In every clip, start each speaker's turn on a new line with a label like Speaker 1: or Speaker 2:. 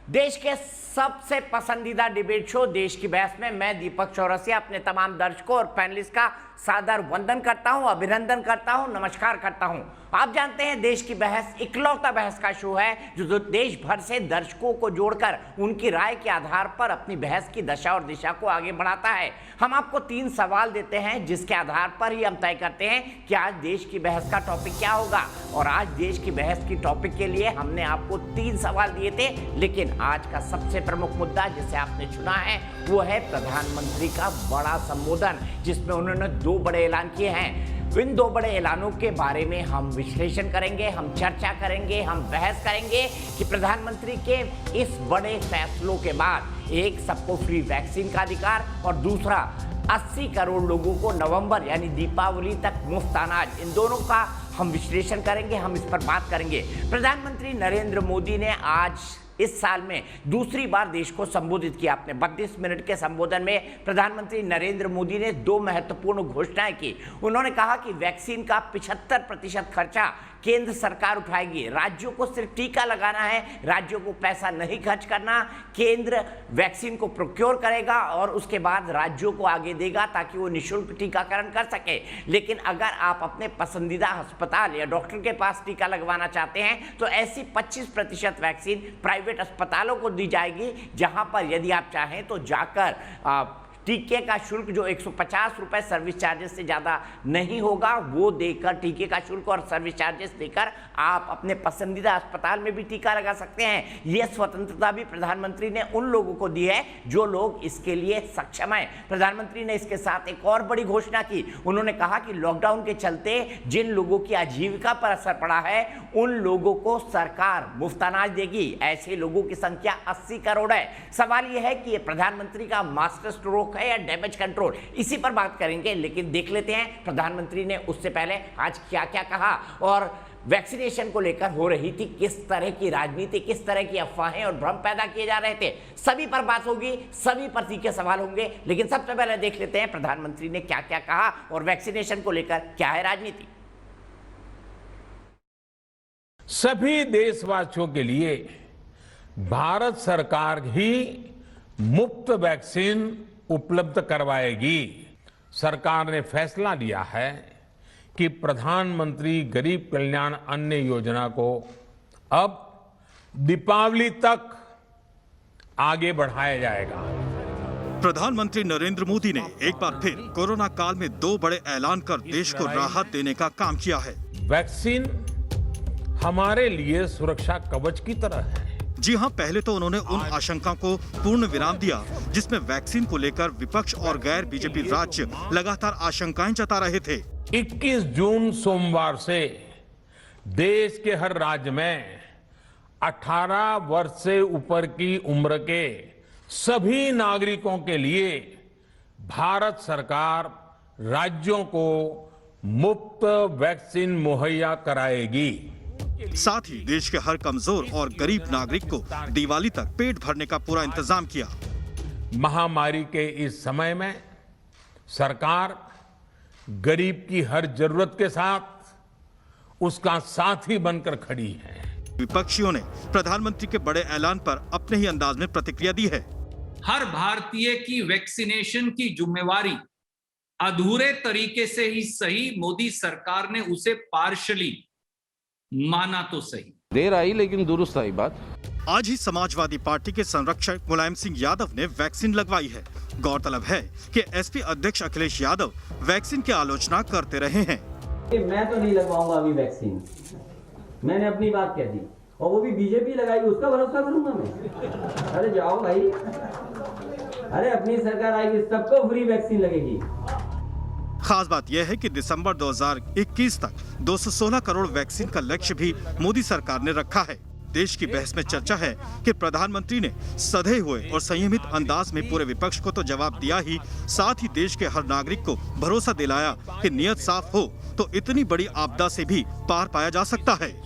Speaker 1: देश के सबसे पसंदीदा डिबेट शो देश की बहस में मैं दीपक चौरसिया अपने तमाम दर्शकों और पैनलिस्ट का सादर वंदन करता हूं, अभिनंदन करता हूं, नमस्कार करता हूं। आप जानते हैं देश की बहस इकलौता बहस का शो है जो देश भर से दर्शकों को जोड़कर उनकी राय के आधार पर अपनी बहस की दशा और दिशा को आगे बढ़ाता है। हम आपको 3 सवाल देते हैं जिसके आधार पर ही हम तय करते हैं कि आज देश की बहस का टॉपिक क्या होगा। और आज देश की बहस की टॉपिक के लिए हमने आपको 3 सवाल दिए थे, लेकिन आज का सबसे प्रमुख मुद्दा जिसे आपने चुना है वो है प्रधानमंत्री का बड़ा संबोधन, जिसमें उन्होंने 2 बड़े ऐलान किए हैं। इन 2 बड़े ऐलानों के बारे में हम विश्लेषण करेंगे, हम चर्चा करेंगे, हम बहस करेंगे कि प्रधानमंत्री के इस बड़े फैसलों के बाद एक सबको फ्री वैक्सीन का अधिकार और दूसरा 80 करोड़ लोगों को नवंबर यानी दीपावली तक मुफ्त अनाज, इन दोनों का हम विश्लेषण करेंगे, हम इस पर बात करेंगे। प्रधानमंत्री नरेंद्र मोदी ने आज इस साल में दूसरी बार देश को संबोधित किया। अपने 32 मिनट के संबोधन में प्रधानमंत्री नरेंद्र मोदी ने 2 महत्वपूर्ण घोषणाएं की। उन्होंने कहा कि वैक्सीन का 75% खर्चा केंद्र सरकार उठाएगी, राज्यों को सिर्फ टीका लगाना है, राज्यों को पैसा नहीं खर्च करना, केंद्र वैक्सीन को प्रोक्योर करेगा और उसके बाद राज्यों को आगे देगा ताकि वो निःशुल्क टीकाकरण कर सके। लेकिन अगर आप अपने पसंदीदा अस्पताल या डॉक्टर के पास टीका लगवाना चाहते हैं तो ऐसी 25% वैक्सीन प्राइवेट अस्पतालों को दी जाएगी, जहां पर यदि आप चाहें तो जाकर टीके का शुल्क जो 150 रुपए सर्विस चार्जेस से ज़्यादा नहीं होगा वो देकर टीके का शुल्क और सर्विस चार्जेस देकर आप अपने पसंदीदा अस्पताल में भी टीका लगा सकते हैं। यह स्वतंत्रता भी प्रधानमंत्री ने उन लोगों को दी है जो लोग इसके लिए सक्षम हैं। प्रधानमंत्री ने इसके साथ एक और बड़ी घोषणा की। उन्होंने कहा कि लॉकडाउन के चलते जिन लोगों की आजीविका पर असर पड़ा है उन लोगों को सरकार मुफ्त अनाज देगी। ऐसे लोगों की संख्या 80 करोड़ है। सवाल यह है कि यह प्रधानमंत्री का मास्टर स्ट्रोक है या डैमेज कंट्रोल, इसी पर बात करेंगे। लेकिन देख लेते हैं प्रधानमंत्री ने उससे पहले आज क्या क्या कहा और वैक्सीनेशन को लेकर हो रही थी किस तरह की राजनीति, किस तरह की अफवाहें और भ्रम पैदा किए जा रहे थे। सभी पर बात होगी, सभी पर तीखे सवाल होंगे, लेकिन सबसे पहले देख लेते हैं प्रधानमंत्री ने क्या क्या कहा और वैक्सीनेशन को लेकर क्या है राजनीति।
Speaker 2: सभी देशवासियों के लिए भारत सरकार ही मुफ्त वैक्सीन उपलब्ध करवाएगी। सरकार ने फैसला लिया है कि प्रधानमंत्री गरीब कल्याण अन्न योजना को अब दीपावली तक आगे बढ़ाया जाएगा।
Speaker 3: प्रधानमंत्री नरेंद्र मोदी ने एक बार फिर कोरोना काल में 2 बड़े ऐलान कर देश को राहत देने का काम किया है।
Speaker 2: वैक्सीन हमारे लिए सुरक्षा कवच की तरह है।
Speaker 3: जी हां, पहले तो उन्होंने उन आशंकाओं को पूर्ण विराम दिया जिसमें वैक्सीन को लेकर विपक्ष और गैर बीजेपी राज्य लगातार आशंकाएं जता रहे थे।
Speaker 2: 21 जून सोमवार से देश के हर राज्य में 18 वर्ष से ऊपर की उम्र के सभी नागरिकों के लिए भारत सरकार राज्यों को मुफ्त वैक्सीन मुहैया कराएगी।
Speaker 3: साथ ही देश के हर कमजोर और गरीब नागरिक को दिवाली तक पेट भरने का पूरा इंतजाम किया।
Speaker 2: महामारी के इस समय में सरकार गरीब की हर जरूरत के साथ उसका साथी बनकर खड़ी है।
Speaker 3: विपक्षियों ने प्रधानमंत्री के बड़े ऐलान पर अपने ही अंदाज में प्रतिक्रिया दी है।
Speaker 4: हर भारतीय की वैक्सीनेशन की जिम्मेवारी अधूरे तरीके से ही सही मोदी सरकार ने उसे पार्शली माना तो सही,
Speaker 5: देर आई लेकिन दुरुस्त आई बात।
Speaker 3: आज ही समाजवादी पार्टी के संरक्षक मुलायम सिंह यादव ने वैक्सीन लगवाई है। गौरतलब है कि एसपी अध्यक्ष अखिलेश यादव वैक्सीन की आलोचना करते रहे हैं।
Speaker 6: मैं तो नहीं लगवाऊंगा अभी वैक्सीन, मैंने अपनी बात कह दी और वो भी बीजेपी लगाएगी उसका भरोसा करूंगा मैं? अरे जाओ भाई, अरे अपनी सरकार आएगी सबको फ्री वैक्सीन लगेगी।
Speaker 3: खास बात यह है कि दिसंबर 2021 तक 216 करोड़ वैक्सीन का लक्ष्य भी मोदी सरकार ने रखा है। देश की बहस में चर्चा है कि प्रधानमंत्री ने सधे हुए और संयमित अंदाज में पूरे विपक्ष को तो जवाब दिया ही, साथ ही देश के हर नागरिक को भरोसा दिलाया कि नियत साफ हो तो इतनी बड़ी आपदा से भी पार पाया जा सकता है।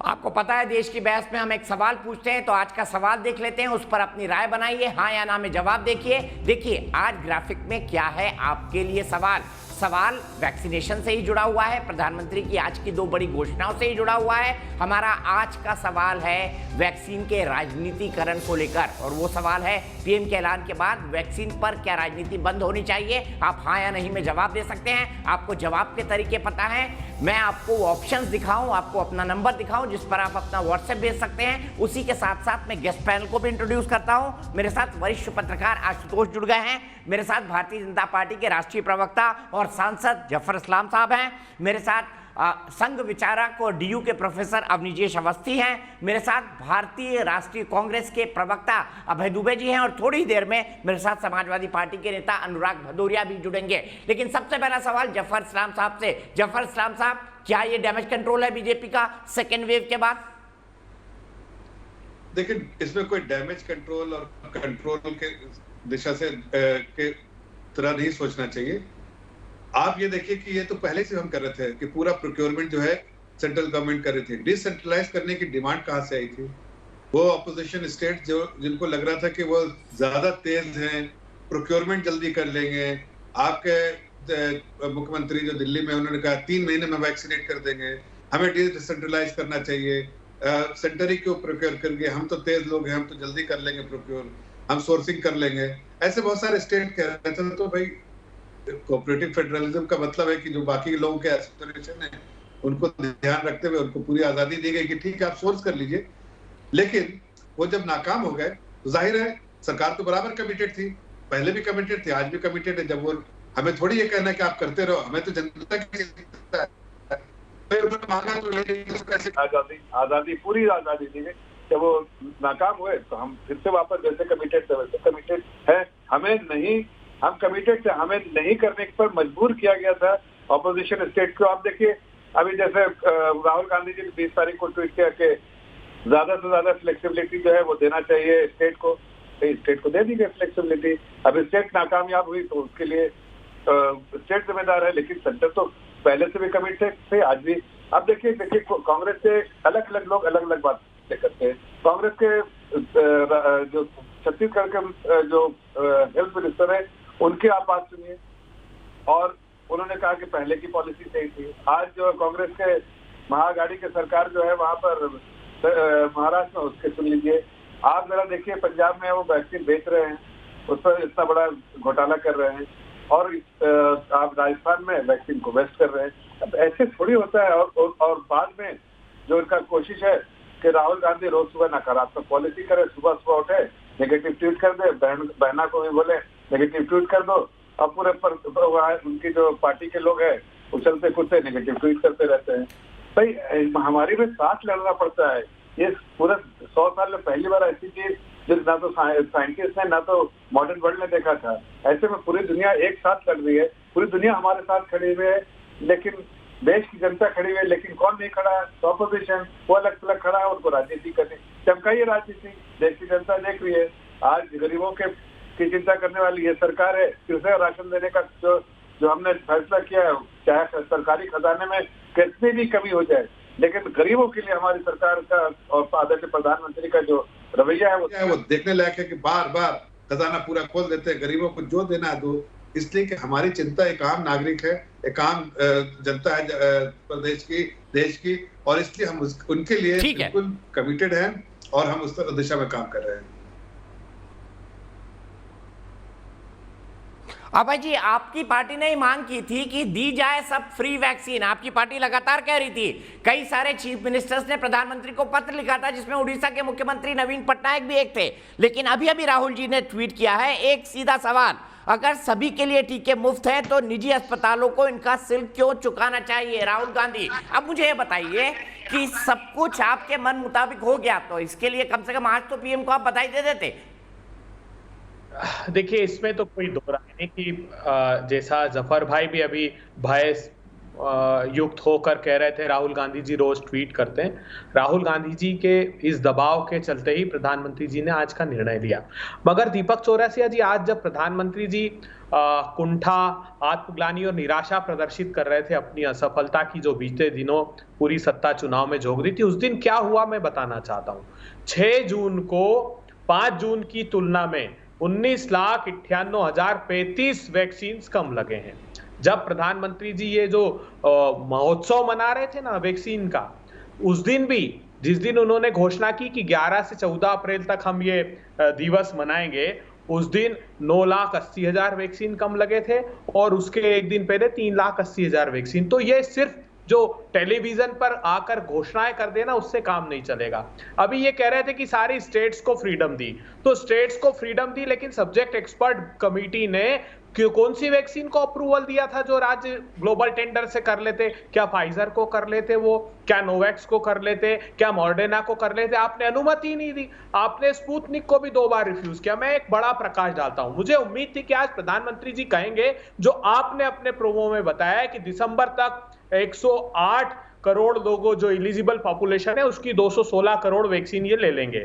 Speaker 1: आपको पता है देश की बहस में हम एक सवाल पूछते हैं, तो आज का सवाल देख लेते हैं, उस पर अपनी राय बनाइए, हाँ या ना में जवाब देखिए। देखिए आज ग्राफिक में क्या है आपके लिए सवाल। सवाल वैक्सीनेशन से ही जुड़ा हुआ है, प्रधानमंत्री की आज की 2 बड़ी घोषणाओं से ही जुड़ा हुआ है। हमारा आज का सवाल है वैक्सीन के राजनीतिकरण को लेकर, और वो सवाल है पीएम के ऐलान के बाद वैक्सीन पर क्या राजनीति बंद होनी चाहिए? आप हाँ या नहीं में जवाब दे सकते हैं। आपको जवाब के तरीके पता है, मैं आपको ऑप्शंस दिखाऊं, आपको अपना नंबर दिखाऊं जिस पर आप अपना व्हाट्सएप भेज सकते हैं। उसी के साथ साथ मैं गेस्ट पैनल को भी इंट्रोड्यूस करता हूं। मेरे साथ वरिष्ठ पत्रकार आशुतोष जुड़ गए हैं, मेरे साथ भारतीय जनता पार्टी के राष्ट्रीय प्रवक्ता और सांसद जफर इस्लाम साहब हैं, मेरे साथ संघ विचारक और डीयू के प्रोफेसर अवनीजेश अवस्थी हैं, मेरे साथ भारतीय राष्ट्रीय कांग्रेस के प्रवक्ता अभय दुबे जी हैं, और थोड़ी देर में मेरे साथ समाजवादी पार्टी के नेता अनुराग भदौरिया भी जुड़ेंगे। लेकिन सबसे पहला सवाल जफर इस्लाम साहब से। जफर इस्लाम साहब, क्या ये डैमेज कंट्रोल है बीजेपी का सेकेंड वेव के बाद?
Speaker 7: देखिए, इसमें कोई डैमेज कंट्रोल और कंट्रोल के दिशा से के तरह नहीं सोचना चाहिए। आप ये देखिए कि ये तो पहले से हम कर रहे थे कि पूरा प्रोक्योरमेंट जो है सेंट्रल गवर्नमेंट कर रही थी। डिसेंट्रलाइज करने की डिमांड कहाँ से आई थी? वो अपोजिशन स्टेट जो जिनको लग रहा था कि वो ज्यादा तेज हैं, प्रोक्योरमेंट जल्दी कर लेंगे। आपके मुख्यमंत्री जो दिल्ली में, उन्होंने कहा 3 महीने में वैक्सीनेट कर देंगे, हमें डिसेंट्रलाइज करना चाहिए, सेंटर ही क्यों प्रोक्योर करेंगे, हम तो तेज लोग हैं, हम तो जल्दी कर लेंगे प्रोक्योर, हम सोर्सिंग कर लेंगे। ऐसे बहुत सारे स्टेट कह रहे थे। तो भाई कोऑपरेटिव फेडरलिज्म का मतलब है कि जो बाकी लोगों के एस्पिरेशन है उनको ध्यान रखते हुए उनको पूरी आजादी दी गई कि ठीक है आप सोर्स कर लीजिए। लेकिन वो जब नाकाम हो गए तो जाहिर है सरकार तो बराबर कमिटेड थी, पहले भी कमिटेड थी, आज भी कमिटेड है। जब वो हमें थोड़ी ये कहना है कि आप करते रहो, हमें तो जनता की
Speaker 8: आजादी पूरी आजादी दी गई। जब वो नाकाम हुए तो हम फिर से वापस जैसे कमिटेड थे वैसे कमिटेड है। हम कमिटेड थे, हमें नहीं करने पर मजबूर किया गया था ऑपोजिशन स्टेट को। आप देखिए अभी जैसे राहुल गांधी जी ने 20 तारीख को ट्वीट किया कि ज्यादा से ज्यादा फ्लेक्सिबिलिटी जो है वो देना चाहिए स्टेट को, तो स्टेट को दे दी गई फ्लेक्सिबिलिटी। अब स्टेट नाकामयाब हुई तो उसके लिए स्टेट जिम्मेदार है, लेकिन सेंटर तो पहले से भी कमिटेड थे, आज भी। अब देखिए कांग्रेस से अलग अलग लोग अलग अलग बात करते हैं। कांग्रेस के जो छत्तीसगढ़ के जो हेल्थ मिनिस्टर है उनकी आप बात सुनिए, और उन्होंने कहा कि पहले की पॉलिसी सही थी। आज जो कांग्रेस के महागाड़ी की सरकार जो है वहां पर महाराष्ट्र में, उसके सुन लीजिए। आप जरा देखिए पंजाब में वो वैक्सीन बेच रहे हैं, उस पर इतना बड़ा घोटाला कर रहे हैं, और आप राजस्थान में वैक्सीन को वेस्ट कर रहे हैं। अब ऐसे थोड़ी होता है। और बाद में जो इनका कोशिश है कि राहुल गांधी रोज सुबह नकारात्मक पॉलिसी करे, सुबह सुबह उठे नेगेटिव ट्वीट कर दे, बहना को भी बोले नेगेटिव ट्वीट कर दो, और पूरे पर उनकी जो पार्टी के लोग हैं उछलते कूदते नेगेटिव ट्वीट करते रहते हैं। भाई हमारी भी साथ लड़ना पड़ता है। ये पूरे 100 साल में पहली बार ऐसी चीज जो ना तो साइंटिस्ट ने ना तो मॉडर्न वर्ल्ड ने देखा था। ऐसे में पूरी दुनिया एक साथ लड़ रही है, पूरी दुनिया हमारे साथ खड़ी हुई है, लेकिन देश की जनता खड़ी हुई है। लेकिन कौन नहीं खड़ा है? ऑपोजिशन, वो अलग अलग खड़ा है, उनको राजनीति करनी चमकाइए राजनीति। देश की जनता देख रही है, आज गरीबों की चिंता करने वाली ये सरकार है। फिर से राशन देने का जो हमने फैसला किया है, चाहे सरकारी खजाने में कितनी भी कमी हो जाए, लेकिन गरीबों के लिए हमारी सरकार का और आदरणीय प्रधानमंत्री का जो रवैया है वो
Speaker 7: देखने लायक है कि बार बार खजाना पूरा खोल देते हैं, गरीबों को जो देना है दो। इसलिए कि हमारी चिंता एक आम नागरिक है, एक आम जनता है प्रदेश की, देश की, और इसलिए हम उनके लिए बिल्कुल कमिटेड हैं और हम उस दिशा में काम कर रहे हैं।
Speaker 1: अभय जी, आपकी पार्टी ने मांग की थी कि दी जाए सब फ्री वैक्सीन। आपकी पार्टी लगातार कह रही थी, कई सारे चीफ मिनिस्टर्स ने प्रधानमंत्री को पत्र लिखा था, जिसमें उड़ीसा के मुख्यमंत्री नवीन पटनायक भी एक थे। लेकिन अभी अभी राहुल जी ने ट्वीट किया है, एक सीधा सवाल, अगर सभी के लिए टीके मुफ्त हैं तो निजी अस्पतालों को इनका शुल्क क्यों चुकाना चाहिए? राहुल गांधी, अब मुझे ये बताइए कि सब कुछ आपके मन मुताबिक हो गया तो इसके लिए कम से कम आज तो पीएम को आप बधाई दे देते।
Speaker 9: देखिए, इसमें तो कोई दो राय नहीं कि जैसा जफर भाई भी अभी भय युक्त होकर कह रहे थे, राहुल गांधी जी रोज ट्वीट करते हैं। राहुल गांधी जी के इस दबाव के चलते ही प्रधानमंत्री जी ने आज का निर्णय लिया। मगर दीपक चौरसिया जी, आज जब प्रधानमंत्री जी कुंठा, आत्मग्लानि और निराशा प्रदर्शित कर रहे थे अपनी असफलता की जो बीते दिनों पूरी सत्ता चुनाव में झोंक रही थी, उस दिन क्या हुआ मैं बताना चाहता हूँ। 6 जून को 5 जून की तुलना में 19,98,035 वैक्सीन कम लगे हैं। जब प्रधानमंत्री जी ये जो महोत्सव मना रहे थे ना वैक्सीन का, उस दिन भी जिस दिन उन्होंने घोषणा की कि 11 से 14 अप्रैल तक हम ये दिवस मनाएंगे, उस दिन 9,80,000 वैक्सीन कम लगे थे और उसके एक दिन पहले 3,80,000 वैक्सीन। तो ये सिर्फ जो टेलीविजन पर आकर घोषणाएं कर देना उससे काम नहीं चलेगा। अभी ये कह रहे थे कि सारी स्टेट्स को फ्रीडम दी, तो स्टेट्स को फ्रीडम दी, लेकिन सब्जेक्ट एक्सपर्ट कमेटी ने कौन सी वैक्सीन को अप्रूवल दिया था जो राज्य ग्लोबल टेंडर से कर लेते? क्या फाइजर को कर लेते वो? क्या नोवैक्स को कर लेते? क्या मॉडर्ना को कर लेते? आपने अनुमति नहीं दी। आपने स्पुतनिक को भी 2 बार रिफ्यूज किया। मैं एक बड़ा प्रकाश डालता हूं, मुझे उम्मीद थी कि आज प्रधानमंत्री जी कहेंगे जो आपने अपने प्रोमो में बताया कि दिसंबर तक 108 करोड़ लोगों जो एलिजिबल पॉपुलेशन है उसकी 216 करोड़ वैक्सीन ये ले लेंगे।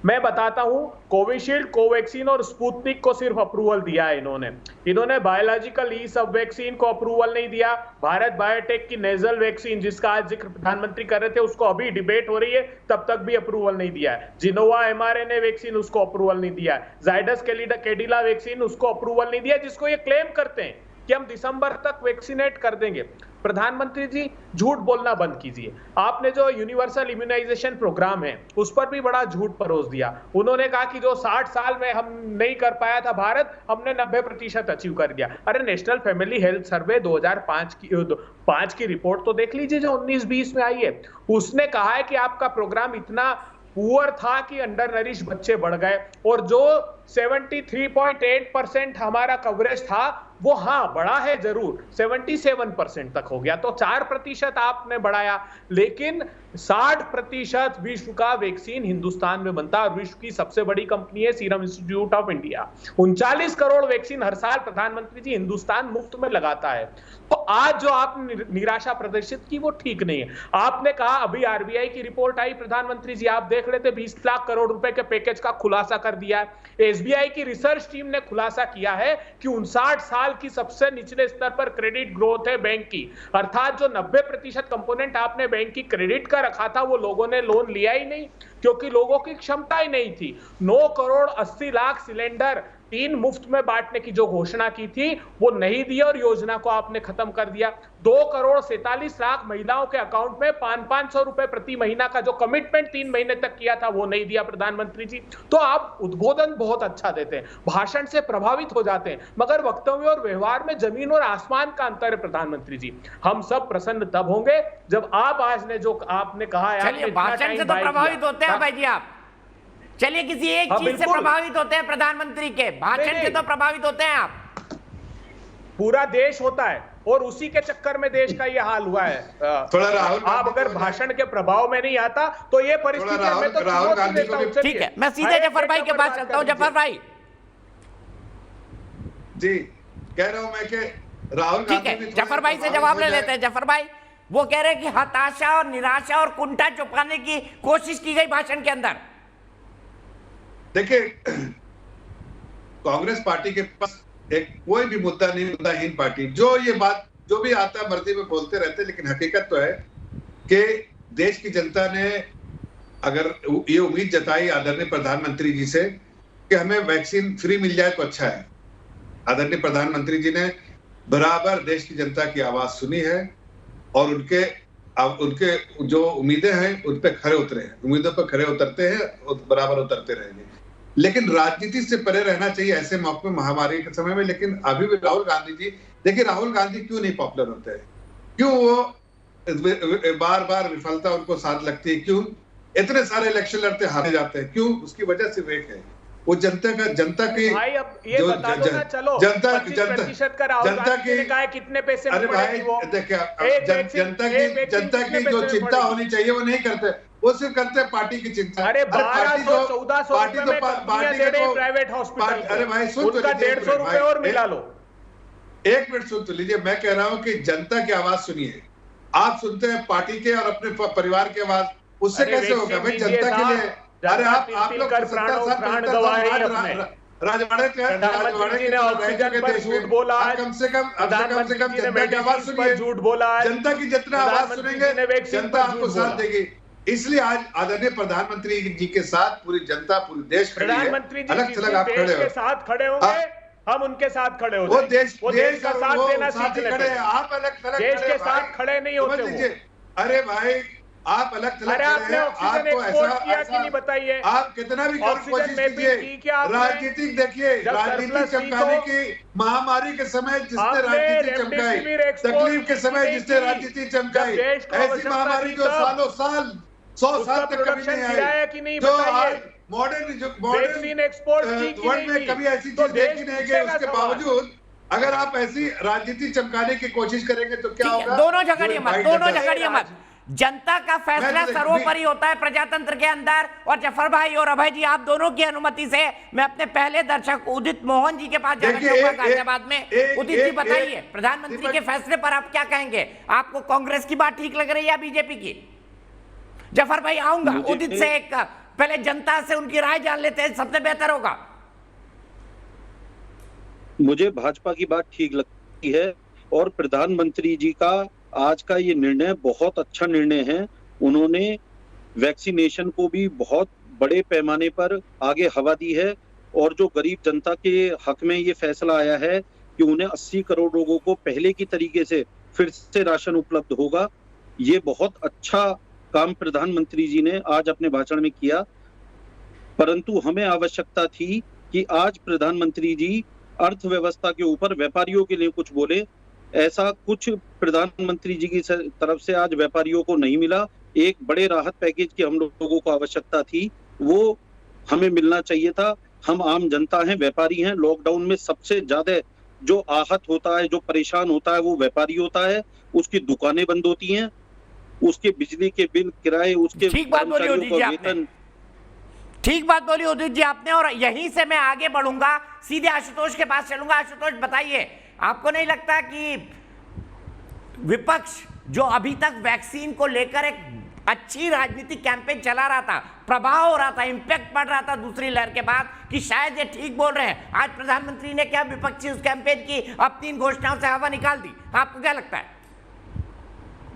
Speaker 9: मैं बताता हूं, कोविशील्ड, कोवैक्सीन और स्पुतनिक को सिर्फ अप्रूवल दिया है इन्होंने बायोलॉजिकल ई सब वैक्सीन को अप्रूवल नहीं दिया। भारत बायोटेक की नेजल वैक्सीन जिसका आज जिक्र प्रधानमंत्री कर रहे थे उसको अभी डिबेट हो रही है, तब तक भी अप्रूवल नहीं दिया है। जिनोवा mRNA वैक्सीन उसको अप्रूवल नहीं दिया है। जाइडस कैडिला वैक्सीन उसको अप्रूवल नहीं दिया, जिसको ये क्लेम करते हैं कि हम दिसंबर तक वैक्सीनेट कर देंगे। प्रधानमंत्री जी झूठ बोलना बंद कीजिए। आपने जो यूनिवर्सल इम्यूनाइजेशन प्रोग्राम है उस पर भी बड़ा झूठ परोस दिया। उन्होंने कहा कि जो 60 साल में हम नहीं कर पाया था भारत, हमने 90% अचीव कर दिया। अरे नेशनल फैमिली हेल्थ सर्वे 2005 की रिपोर्ट तो देख लीजिए जो 19-20 में आई है। उसने कहा है कि आपका प्रोग्राम इतना पुअर था कि अंडर नरिश बच्चे बढ़ गए, और जो 73.8% हमारा कवरेज था वो हाँ बढ़ा है जरूर, 77% तक हो गया। तो 4% आपने बढ़ाया, लेकिन 60% विश्व का वैक्सीन हिंदुस्तान में बनता है और विश्व की सबसे बड़ी कंपनी है serum institute of India. 39 crore vaccine हर साल प्रधानमंत्री जी हिंदुस्तान मुफ्त में लगाता है। तो आज जो आपने निराशा प्रदर्शित की वो ठीक नहीं है। आपने कहा अभी आरबीआई की रिपोर्ट आई, प्रधानमंत्री जी आप देख लेते 20 लाख करोड़ रुपए के पैकेज का खुलासा कर दिया है। एसबीआई की रिसर्च टीम ने खुलासा किया है कि 59 साल की सबसे निचले स्तर पर क्रेडिट ग्रोथ है बैंक की, अर्थात जो 90% कंपोनेंट आपने बैंक की क्रेडिट का रखा था वो लोगों ने लोन लिया ही नहीं, क्योंकि लोगों की क्षमता ही नहीं थी। 9 करोड़ 80 लाख सिलेंडर 3 मुफ्त में बांटने की जो घोषणा की थी वो नहीं दी और योजना को आपने खत्म कर दिया। 2 करोड़ 47 लाख महिलाओं के अकाउंट में 500 रुपए प्रति महीना का जो कमिटमेंट 3 महीने तक किया था वो नहीं दिया प्रधानमंत्री जी। तो आप उद्बोधन बहुत अच्छा देते हैं, भाषण से प्रभावित हो जाते हैं, मगर वक्तव्य और व्यवहार में जमीन और आसमान का अंतर है प्रधानमंत्री जी। हम सब प्रसन्न तब होंगे जब आप आज ने जो आपने कहा है,
Speaker 1: चलिए भाषण से तो प्रभावित होते हैं भाई जी आप, चलिए किसी एक चीज से प्रभावित होते हैं प्रधानमंत्री के, भाषण से तो प्रभावित होते हैं आप।
Speaker 9: पूरा देश होता है और उसी के चक्कर में देश का ये हाल हुआ है।
Speaker 7: थोड़ा राहुल
Speaker 9: आप अगर भाषण के प्रभाव में नहीं आता तो ये परिस्थिति है। तो
Speaker 7: राहुल गांधी को भी
Speaker 1: ठीक है, मैं सीधे जफर भाई के पास चलता हूं। जफर भाई
Speaker 7: जी कह रहा हूं मैं कि राहुल
Speaker 1: ठीक है, जफर भाई से जवाब ले लेते हैं। जफर भाई वो कह रहे हैं कि हताशा और निराशा और कुंठा छुपाने की कोशिश की गई भाषण के अंदर।
Speaker 7: देखिए कांग्रेस पार्टी के पास एक कोई भी मुद्दा नहीं, मुद्दाहीन पार्टी, जो ये बात जो भी आता है मर्जी में बोलते रहते, लेकिन हकीकत तो है कि देश की जनता ने अगर ये उम्मीद जताई आदरणीय प्रधानमंत्री जी से कि हमें वैक्सीन फ्री मिल जाए तो अच्छा है। आदरणीय प्रधानमंत्री जी ने बराबर देश की जनता की आवाज सुनी है और उनके जो उम्मीदें हैं उन पे खरे उतरे हैं, उम्मीदों पर खरे उतरते हैं और बराबर उतरते रहेंगे। लेकिन राजनीति से परे रहना चाहिए ऐसे मौके में, महामारी के समय में। लेकिन अभी भी राहुल गांधी जी, देखिए राहुल गांधी क्यों नहीं पॉपुलर होते हैं, क्यों वो बार बार विफलता उनको साथ लगती है, क्यों इतने सारे इलेक्शन लड़ते हारे जाते हैं, क्यों? उसकी वजह सिर्फ एक है, वो जनता की
Speaker 9: भाई अब ये बता दो ना, चलो
Speaker 7: जनता
Speaker 9: 25% का राहुल गांधी ने कहा है कितने पैसे में पड़ेगी वो?
Speaker 7: देखिए जनता की जो चिंता होनी चाहिए वो नहीं करते, वो सिर्फ करते हैं पार्टी की चिंता।
Speaker 9: अरे 1200-1400
Speaker 7: पार्टी तो
Speaker 9: प्राइवेट हॉस्पिटल,
Speaker 7: अरे भाई सुन तो
Speaker 9: 150 रुपए और मिला लो।
Speaker 7: एक मिनट सुन तो लीजिए, मैं कह रहा हूँ कि जनता की आवाज सुनिए। आप सुनते हैं पार्टी के और अपने परिवार की आवाज, उससे कैसे होगा भाई जनता के लिए? अरे आप लोग राजवाड़े के
Speaker 9: ऑक्सीजन पर झूठ बोला,
Speaker 7: कम से कम जनता की आवाज सुनिए,
Speaker 9: झूठ बोला।
Speaker 7: जनता की जितना आवाज सुनेंगे जनता आपको साथ देगी। इसलिए आज आदरणीय प्रधानमंत्री जी के साथ पूरी जनता, पूरी देश खड़ी है।
Speaker 9: प्रधानमंत्री जी
Speaker 7: अलग थलग आप खड़े हो,
Speaker 9: के साथ खड़े होंगे हम उनके साथ खड़े हो
Speaker 7: वो
Speaker 9: जाएं।
Speaker 7: देश
Speaker 9: वो देश का साथ
Speaker 7: वो
Speaker 9: देना
Speaker 7: साथ
Speaker 9: सीख
Speaker 7: ही खड़े
Speaker 9: लेते
Speaker 7: हैं,
Speaker 9: हैं।
Speaker 7: आप अलग थलग
Speaker 9: देश
Speaker 7: खड़े
Speaker 9: के
Speaker 7: हैं
Speaker 9: साथ
Speaker 7: भाई।
Speaker 9: खड़े नहीं
Speaker 7: समझ
Speaker 9: होते वो।
Speaker 7: लीजिए, अरे भाई आप अलग थलग
Speaker 9: अरे
Speaker 7: खड़े
Speaker 9: आपने
Speaker 7: हैं,
Speaker 9: ऑक्सीजन
Speaker 7: आपको
Speaker 9: एक्सपोर्ट
Speaker 7: ऐसा
Speaker 9: किया कि नहीं बताइए?
Speaker 7: आप कितना भी
Speaker 9: ऑक्सीजन
Speaker 7: कोशिश
Speaker 9: मैपिंग
Speaker 7: कीजिए,
Speaker 9: की क्या आपने?
Speaker 7: राजनीतिक देखिए,
Speaker 9: जब
Speaker 7: राजनीति
Speaker 9: सरप्लस थी
Speaker 7: चमकाने
Speaker 9: तो
Speaker 7: की महामारी के समय जिसने
Speaker 9: आपने
Speaker 7: राजनीति चमकाई,
Speaker 9: रेमडेसिविर एक्सपोर्ट
Speaker 7: तकलीफ के
Speaker 9: की
Speaker 7: समय
Speaker 9: नहीं
Speaker 7: जिसने
Speaker 9: की?
Speaker 7: राजनीति
Speaker 9: जब
Speaker 7: चमकाई,
Speaker 9: देश को
Speaker 7: ऐसी
Speaker 9: आवश्यकता
Speaker 7: महामारी
Speaker 9: थी
Speaker 7: जो
Speaker 9: तब
Speaker 7: सालों साल 100 साल
Speaker 9: उसका
Speaker 7: तक कभी
Speaker 9: प्रोडक्शन
Speaker 7: नहीं
Speaker 9: गिराया
Speaker 7: आई,
Speaker 9: कि नहीं
Speaker 7: जो
Speaker 9: बताइए?
Speaker 7: आज मॉडर्न
Speaker 9: वैक्सीन एक्सपोर्ट की कि
Speaker 7: वर्ल्ड
Speaker 9: नहीं
Speaker 7: में
Speaker 9: की?
Speaker 7: कभी ऐसी
Speaker 9: तो
Speaker 7: चीज
Speaker 9: देश
Speaker 7: देखी नहीं गई,
Speaker 9: पूछेगा
Speaker 7: उसके
Speaker 9: सवाल।
Speaker 7: बावजूद अगर आप ऐसी राजनीति चमकाने की कोशिश करेंगे तो क्या
Speaker 1: ठीक है,
Speaker 7: होगा?
Speaker 1: दोनों झगड़िए मत, दोनों झगड़िए मत। जनता का फैसला
Speaker 7: मैं तो-
Speaker 1: सर्वोपरि होता है प्रजातंत्र के अंदर। और जफर भाई और अभय जी, आप दोनों की अनुमति से मैं अपने पहले दर्शक उदित मोहन जी के पास जाना
Speaker 7: देखिए,
Speaker 1: चाहूंगा
Speaker 7: एक-
Speaker 1: गाजियाबाद में।
Speaker 7: एक-
Speaker 1: उदित जी
Speaker 7: एक-
Speaker 1: बताइए,
Speaker 7: एक-
Speaker 1: प्रधानमंत्री
Speaker 7: दीपक-
Speaker 1: के फैसले पर आप क्या कहेंगे? आपको कांग्रेस की बात ठीक लग रही है या बीजेपी की? जफर भाई आऊंगा उदित से, एक पहले जनता से उनकी राय जान लेते हैं, सबसे बेहतर होगा।
Speaker 10: मुझे भाजपा की बात ठीक लगती है और प्रधानमंत्री जी का आज का ये निर्णय बहुत अच्छा निर्णय है। उन्होंने वैक्सीनेशन को भी बहुत बड़े पैमाने पर आगे हवा दी है और जो गरीब जनता के हक में ये फैसला आया है कि उन्हें 80 करोड़ लोगों को पहले की तरीके से फिर से राशन उपलब्ध होगा, ये बहुत अच्छा काम प्रधानमंत्री जी ने आज अपने भाषण में किया। परंतु हमें आवश्यकता थी कि आज प्रधानमंत्री जी अर्थव्यवस्था के ऊपर व्यापारियों के लिए कुछ बोले। ऐसा कुछ प्रधानमंत्री जी की तरफ से आज व्यापारियों को नहीं मिला। एक बड़े राहत पैकेज की हम लोगों को आवश्यकता थी, वो हमें मिलना चाहिए था। हम आम जनता हैं, व्यापारी हैं। लॉकडाउन में सबसे ज्यादा जो आहत होता है, जो परेशान होता है, वो व्यापारी होता है। उसकी दुकानें बंद होती हैं, उसके बिजली के बिल, किराए, उसके
Speaker 1: ठीक बात बोली उदित जी आपने, ठीक बात बोली उदित जी आपने। और यहीं से मैं आगे बढ़ूंगा, सीधे आशुतोष के पास चलूंगा। आशुतोष बताइए, आपको नहीं लगता कि विपक्ष जो अभी तक वैक्सीन को लेकर एक अच्छी राजनीतिक कैंपेन चला रहा था, प्रभाव हो रहा था, इंपैक्ट पड़ रहा था दूसरी लहर के बाद कि शायद ये ठीक बोल रहे हैं, आज प्रधानमंत्री ने क्या विपक्षी उस कैंपेन की अब 3 घोषणाओं से हवा निकाल दी? आपको क्या लगता है?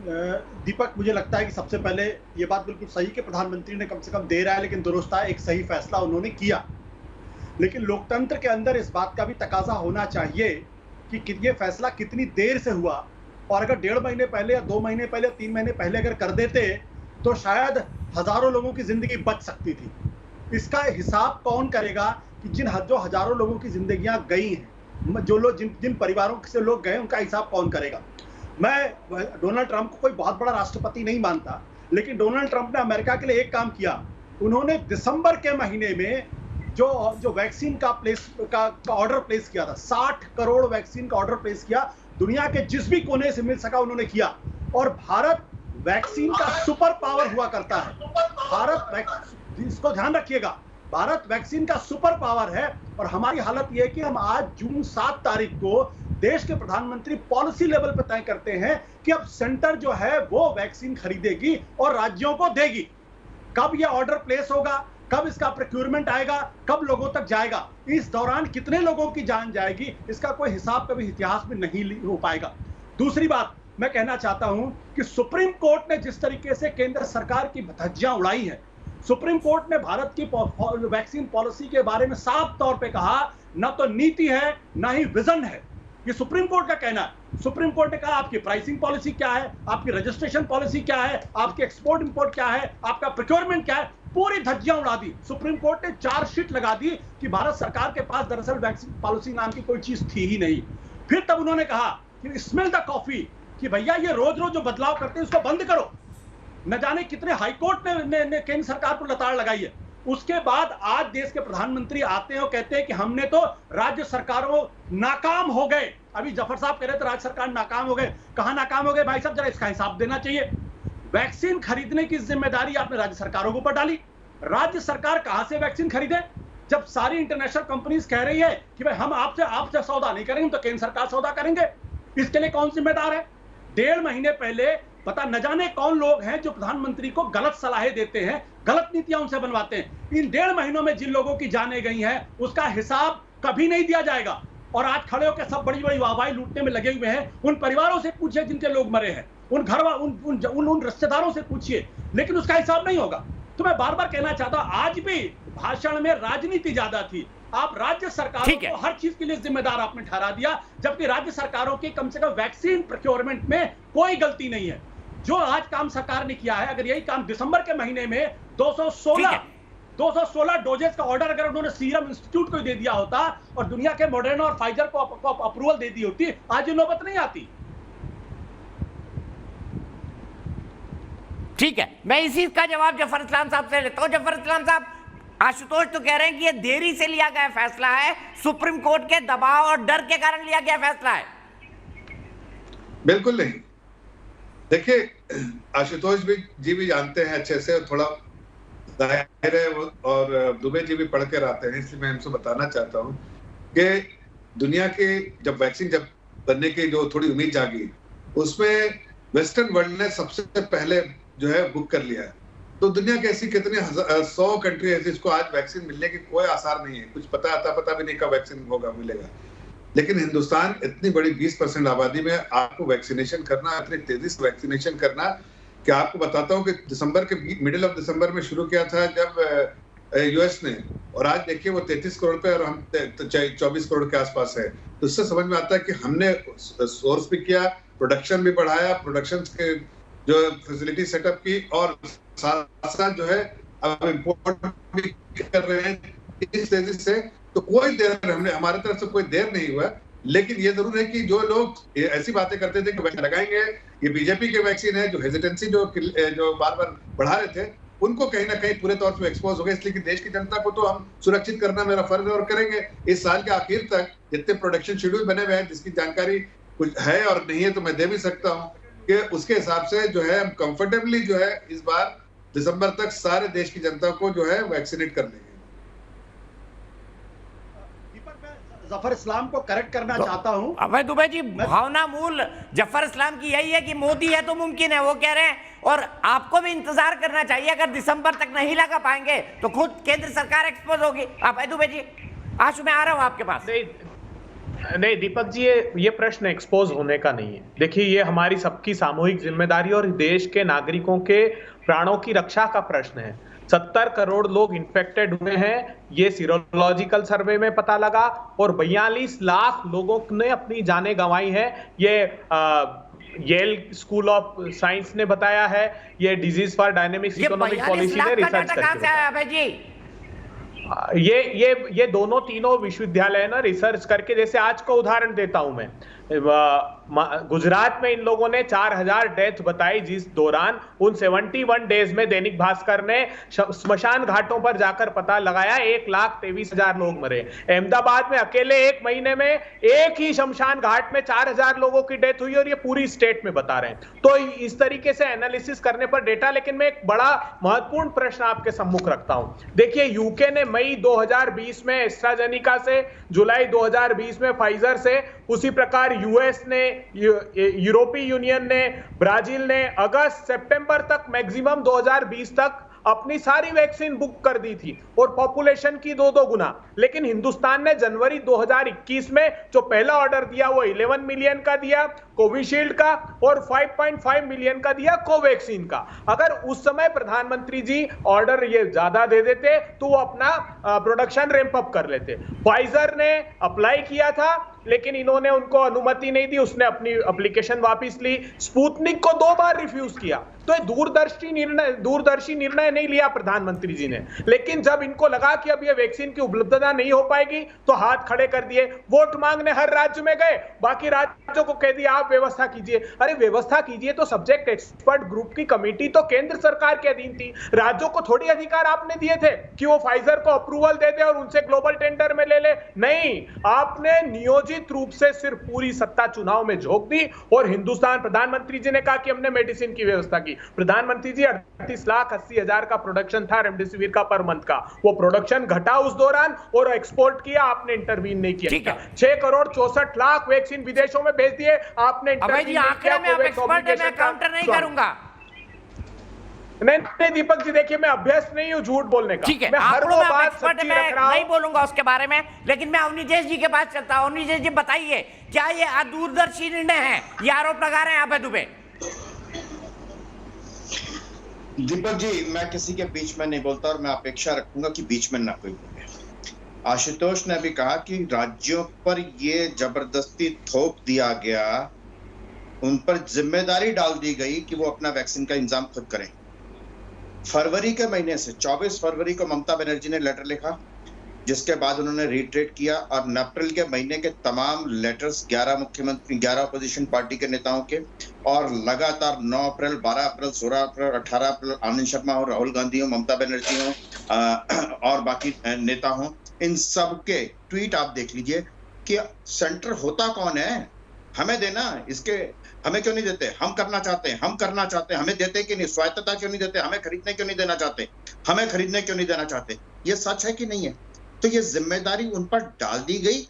Speaker 11: दीपक, मुझे लगता है कि सबसे पहले ये बात बिल्कुल सही कि प्रधानमंत्री ने कम से कम देर है लेकिन दुरुस्त है, एक सही फैसला उन्होंने किया। लेकिन लोकतंत्र के अंदर इस बात का भी तकाजा होना चाहिए कि ये फैसला कितनी देर से हुआ, और अगर 1.5 महीने पहले या 2 महीने पहले, 3 महीने पहले अगर कर देते तो शायद हजारों लोगों की जिंदगी बच सकती थी। इसका हिसाब कौन करेगा कि जो हजारों लोगों की जिंदगियां गई हैं, जो लोग जिन परिवारों से लोग गए, उनका हिसाब कौन करेगा? मैं डोनाल्ड ट्रंप को कोई बहुत बड़ा राष्ट्रपति नहीं मानता, लेकिन डोनाल्ड ट्रंप ने अमेरिका के लिए एक काम किया। उन्होंने दिसंबर के महीने में जो वैक्सीन का ऑर्डर प्लेस किया था, 60 करोड़ वैक्सीन का ऑर्डर प्लेस किया, दुनिया के जिस भी कोने से मिल सका उन्होंने किया। और भारत वैक्सीन का सुपर पावर हुआ करता है। इसको ध्यान रखिएगा, भारत वैक्सीन का सुपर पावर है। और हमारी हालत यह है कि हम आज जून 7 तारीख को देश के प्रधानमंत्री पॉलिसी लेवल पर तय करते हैं कि अब सेंटर जो है वो वैक्सीन खरीदेगी और राज्यों को देगी। कब यह ऑर्डर प्लेस होगा, कब इसका प्रोक्योरमेंट आएगा, कब लोगों तक जाएगा, इस दौरान कितने लोगों की जान जाएगी, इसका कोई हिसाब कभी इतिहास में नहीं हो पाएगा। दूसरी बात मैं कहना चाहता हूं कि सुप्रीम कोर्ट ने जिस तरीके से केंद्र सरकार की धज्जियां उड़ाई है, सुप्रीम कोर्ट ने भारत की वैक्सीन पॉलिसी के बारे में साफ तौर पे कहा, न तो नीति है न ही विजन है। ये सुप्रीम कोर्ट का कहना है। सुप्रीम कोर्ट ने कहा आपकी प्राइसिंग पॉलिसी क्या है, आपकी रजिस्ट्रेशन पॉलिसी क्या है, आपकी एक्सपोर्ट इंपोर्ट क्या है, आपका प्रोक्योरमेंट क्या है, पूरी धज्जियां उड़ा दी। सुप्रीम कोर्ट ने चार्जशीट लगा दी कि भारत सरकार के पास दरअसल वैक्सीन पॉलिसी नाम की कोई चीज थी ही नहीं। फिर तब उन्होंने कहा कि स्मेल द कॉफी, कि भैया ये रोज रोज जो बदलाव करते हैं उसको बंद करो। न जाने कितने हाईकोर्ट ने केंद्र सरकार पर लताड़ लगाई है। उसके बाद आज देश के प्रधानमंत्री आते हैं और कहते हैं कि हमने तो राज्य सरकारों नाकाम हो गए। अभी जफर साहब कह रहे थे राज्य सरकार नाकाम हो गए, कहां नाकाम हो गए भाई साहब, जरा इसका हिसाब देना चाहिए। वैक्सीन खरीदने की जिम्मेदारी आपने राज्य सरकारों के ऊपर डाली। राज्य सरकार कहां से वैक्सीन खरीदे, जब सारी इंटरनेशनल कंपनीज कह रही है कि भाई हम आपसे सौदा नहीं करेंगे, तो केंद्र सरकार सौदा करेंगे। इसके लिए कौन जिम्मेदार है? 1.5 महीने पहले पता न जाने कौन लोग हैं जो प्रधानमंत्री को गलत सलाहें देते हैं, गलत नीतियां उनसे बनवाते हैं। इन 1.5 महीनों में जिन लोगों की जानें गई हैं उसका हिसाब कभी नहीं दिया जाएगा। और आज खड़े होकर सब बड़ी बड़ी वाहवाही लूटने में लगे हुए हैं। उन परिवारों से पूछिए जिनके लोग मरे हैं, उन घर उन रिश्तेदारों से पूछिए, लेकिन उसका हिसाब नहीं होगा। तो मैं बार बार कहना चाहता हूं, आज भी भाषण में राजनीति ज्यादा थी। आप राज्य सरकारों
Speaker 1: ठीक है।
Speaker 11: को हर चीज के लिए जिम्मेदार आपने ठहरा दिया, जबकि राज्य सरकारों की कम से कम वैक्सीन प्रोक्योरमेंट में कोई गलती नहीं है। जो आज काम सरकार ने किया है, अगर यही काम दिसंबर के महीने में 216 डोजेस का ऑर्डर अगर उन्होंने सीरम इंस्टीट्यूट को दे दिया होता और दुनिया के मॉडर्ना और फाइजर को अप्रूवल दे दी होती, आज ये नौबत नहीं आती।
Speaker 1: ठीक है, मैं इसी का जवाब जफर इस्लाम साहब से लेता हूं। जफर इस्लाम साहब, आशुतोष तो कह रहे हैं कि ये देरी से लिया गया फैसला है, सुप्रीम कोर्ट के दबाव और डर के कारण लिया गया फैसला है।
Speaker 7: बिल्कुल नहीं। देखिए, आशुतोष जी भी जानते हैं अच्छे से, थोड़ा जाहिर है, और दुबे जी भी पढ़ कर आते हैं, इसलिए मैं इनसे बताना चाहता हूं कि दुनिया के जब वैक्सीन बनने की जो थोड़ी उम्मीद जागी, उसमें वेस्टर्न वर्ल्ड ने सबसे पहले जो है बुक कर लिया है। तो दुनिया के ऐसी कितने 100 कंट्री है जिसको आज वैक्सीन मिलने की कोई आसार नहीं है, कुछ पता भी नहीं कब वैक्सीन मिलेगा। लेकिन हिंदुस्तान इतनी बड़ी 20% आबादी में आपको वैक्सीनेशन करना, इतनी तेजी से वैक्सीनेशन करना, कि आपको बताता हूँ कि दिसंबर के मिडिल ऑफ दिसंबर में शुरू किया था जब यूएस ने, और आज देखिए वो 33 करोड़ पे और हम 24 करोड़ के आसपास है। तो इससे समझ में आता है कि हमने सोर्स भी किया, प्रोडक्शन भी बढ़ाया, प्रोडक्शन के जो फैसिलिटी सेटअप की, और साथ साथ जो है अब इम्पोर्ट भी कर रहे हैं इस तेजी से। तो कोई देर हमारे तरफ से कोई देर नहीं हुआ। लेकिन ये जरूर है कि जो लोग ऐसी बातें करते थे कि वैक्सीन लगाएंगे, ये बीजेपी के वैक्सीन है, जो हेजिटेंसी जो बार बार बढ़ा रहे थे, उनको कहीं ना कहीं पूरे तौर पर एक्सपोज हो गए। इसलिए कि देश की जनता को तो हम सुरक्षित करना मेरा फर्ज है और करेंगे। इस साल के आखिर तक जितने प्रोडक्शन शेड्यूल बने हुए हैं, जिसकी जानकारी कुछ है और नहीं है तो मैं दे भी सकता हूँ, कि उसके हिसाब से जो है हम कंफर्टेबली जो है इस बार दिसंबर तक सारे देश की जनता को जो है वैक्सीनेट कर लेंगे।
Speaker 11: जफर इस्लाम को करेक्ट करना चाहता हूं।
Speaker 1: अभय दुबे जी, भावना मूल जफर इस्लाम की यही है कि मोदी है तो मुमकिन है, वो कह रहे हैं, और आपको भी इंतजार करना चाहिए। अगर दिसंबर तक नहीं लगा पाएंगे तो खुद केंद्र सरकार एक्सपोज होगी। अभय दुबे जी, आशु मैं आ रहा हूं आपके पास।
Speaker 9: नहीं दीपक जी, ये प्रश्न एक्सपोज होने का नहीं है। देखिए, ये हमारी सबकी सामूहिक जिम्मेदारी और देश के नागरिकों के प्राणों की रक्षा का प्रश्न है। 70 करोड़ लोग इन्फेक्टेड हुए हैं, ये सीरोलॉजिकल सर्वे में पता लगा, और 42 लाख लोगों ने अपनी जानें गंवाई है, ये येल स्कूल ऑफ साइंस ने बताया है, ये disease for dynamics economic policy ने रिसर्च करके ये दोनों तीनों विश्वविद्यालय ना रिसर्च करके, जैसे आज का उदाहरण देता हूं मैं, गुजरात में इन लोगों ने 4000 डेथ बताई, जिस दौरान उन 71 डेज में दैनिक भास्कर ने स्मशान घाटों पर जाकर पता लगाया 1,23,000 लोग मरे। अहमदाबाद में अकेले एक महीने में एक ही शमशान घाट में 4000 लोगों की डेथ हुई, और ये पूरी स्टेट में बता रहे हैं। तो इस तरीके से एनालिसिस करने पर डेटा। लेकिन मैं एक बड़ा महत्वपूर्ण प्रश्न आपके सम्मुख रखता हूं। देखिए, यूके ने मई 2020 में एस्ट्राजेनिका से, जुलाई 2020 में फाइजर से, उसी प्रकार यूएस ने, यूरोपीय यूनियन ने, ब्राजील ने अगस्त सितंबर तक मैक्सिमम 2020 तक अपनी सारी वैक्सीन बुक कर दी थी, और पॉपुलेशन की 2 गुना। लेकिन हिंदुस्तान ने जनवरी 2021 में जो पहला ऑर्डर दिया वो 11 मिलियन का दिया कोविशील्ड का, और 5.5 मिलियन का दिया कोवैक्सीन का। अगर उस समय प्रधानमंत्री जी ऑर्डर ये ज्यादा दे देते तो वो अपना प्रोडक्शन रैंप अप कर लेते। फाइजर ने अप्लाई किया था, लेकिन इन्होंने उनको अनुमति नहीं दी, उसने अपनी एप्लीकेशन वापस ली। स्पुतनिक को 2 बार रिफ्यूज किया। तो दूरदर्शी निर्णय नहीं लिया प्रधानमंत्री जी ने। लेकिन जब इनको लगा कि अब ये वैक्सीन की उपलब्धता नहीं हो पाएगी तो हाथ खड़े कर दिए। वोट मांगने हर राज्य में गए, बाकी राज्यों को कह दिया आप व्यवस्था कीजिए। अरे व्यवस्था कीजिए तो सब्जेक्ट एक्सपर्ट ग्रुप की कमेटी तो केंद्र सरकार के अधीन थी। राज्यों को थोड़ी अधिकार आपने दिए थे कि वो फाइजर को अप्रूवल दे दे और उनसे ग्लोबल टेंडर में ले ले। नहीं, आपने नियोजित रूप से सिर्फ पूरी सत्ता चुनाव में झोंक दी। और हिंदुस्तान, प्रधानमंत्री जी ने कहा कि हमने मेडिसिन की व्यवस्था की। प्रधानमंत्री जी 38,80,000 का प्रोडक्शन था रेमडेसिविर का पर मंथ का, वो प्रोडक्शन घटा उस दौरान और एक्सपोर्ट किया, आपने इंटरवीन नहीं किया। 6 करोड़ 64 लाख वैक्सीन विदेशों में भेज दिए, आपने
Speaker 1: अभय जी, आंकड़े में आप एक्सपर्ट हैं, मैं काउंटर नहीं करूंगा।
Speaker 9: नहीं दीपक जी, देखिए मैं अभ्यस्त नहीं हूं झूठ बोलने का।
Speaker 1: ठीक है,
Speaker 9: मैं हर वो बात सच्ची रख रहा हूं।
Speaker 1: नहीं बोलूंगा उसके बारे में, लेकिन मैं अवनीजेश जी के पास चलता हूं। अवनीजेश जी, बताइए, क्या ये अदूरदर्शी निर्णय है? ये आरोप लगा रहे हैं अभय दुबे।
Speaker 12: दीपक जी, मैं किसी के बीच में नहीं बोलता और मैं अपेक्षा रखूंगा कि बीच में ना कोई बोले। आशुतोष ने अभी कहा कि राज्यों पर ये जबरदस्ती थोप दिया गया, उन पर जिम्मेदारी डाल दी गई कि वो अपना वैक्सीन का इंतजाम खुद करें। फरवरी के महीने से 24 फरवरी को ममता बनर्जी ने लेटर लिखा, जिसके बाद उन्होंने रिट्रेट किया और अप्रैल के महीने के तमाम लेटर्स 11 मुख्यमंत्री 11 अपोजिशन पार्टी के नेताओं के और लगातार 9 अप्रैल 12 अप्रैल 16 अप्रैल 18 अप्रैल आनंद शर्मा हो, राहुल गांधी हो, ममता बनर्जी हो और बाकी नेता हो, इन सब के ट्वीट आप देख लीजिए कि सेंटर होता कौन है, हमें देना, इसके हमें क्यों नहीं देते, हम करना चाहते हैं, हम करना चाहते हैं, हमें देते कि नहीं, स्वायत्तता क्यों नहीं देते, हमें खरीदने क्यों नहीं देना चाहते, हमें खरीदने क्यों नहीं देना चाहते। ये सच है कि नहीं है? तो ये जिम्मेदारी उन पर डाल दी गई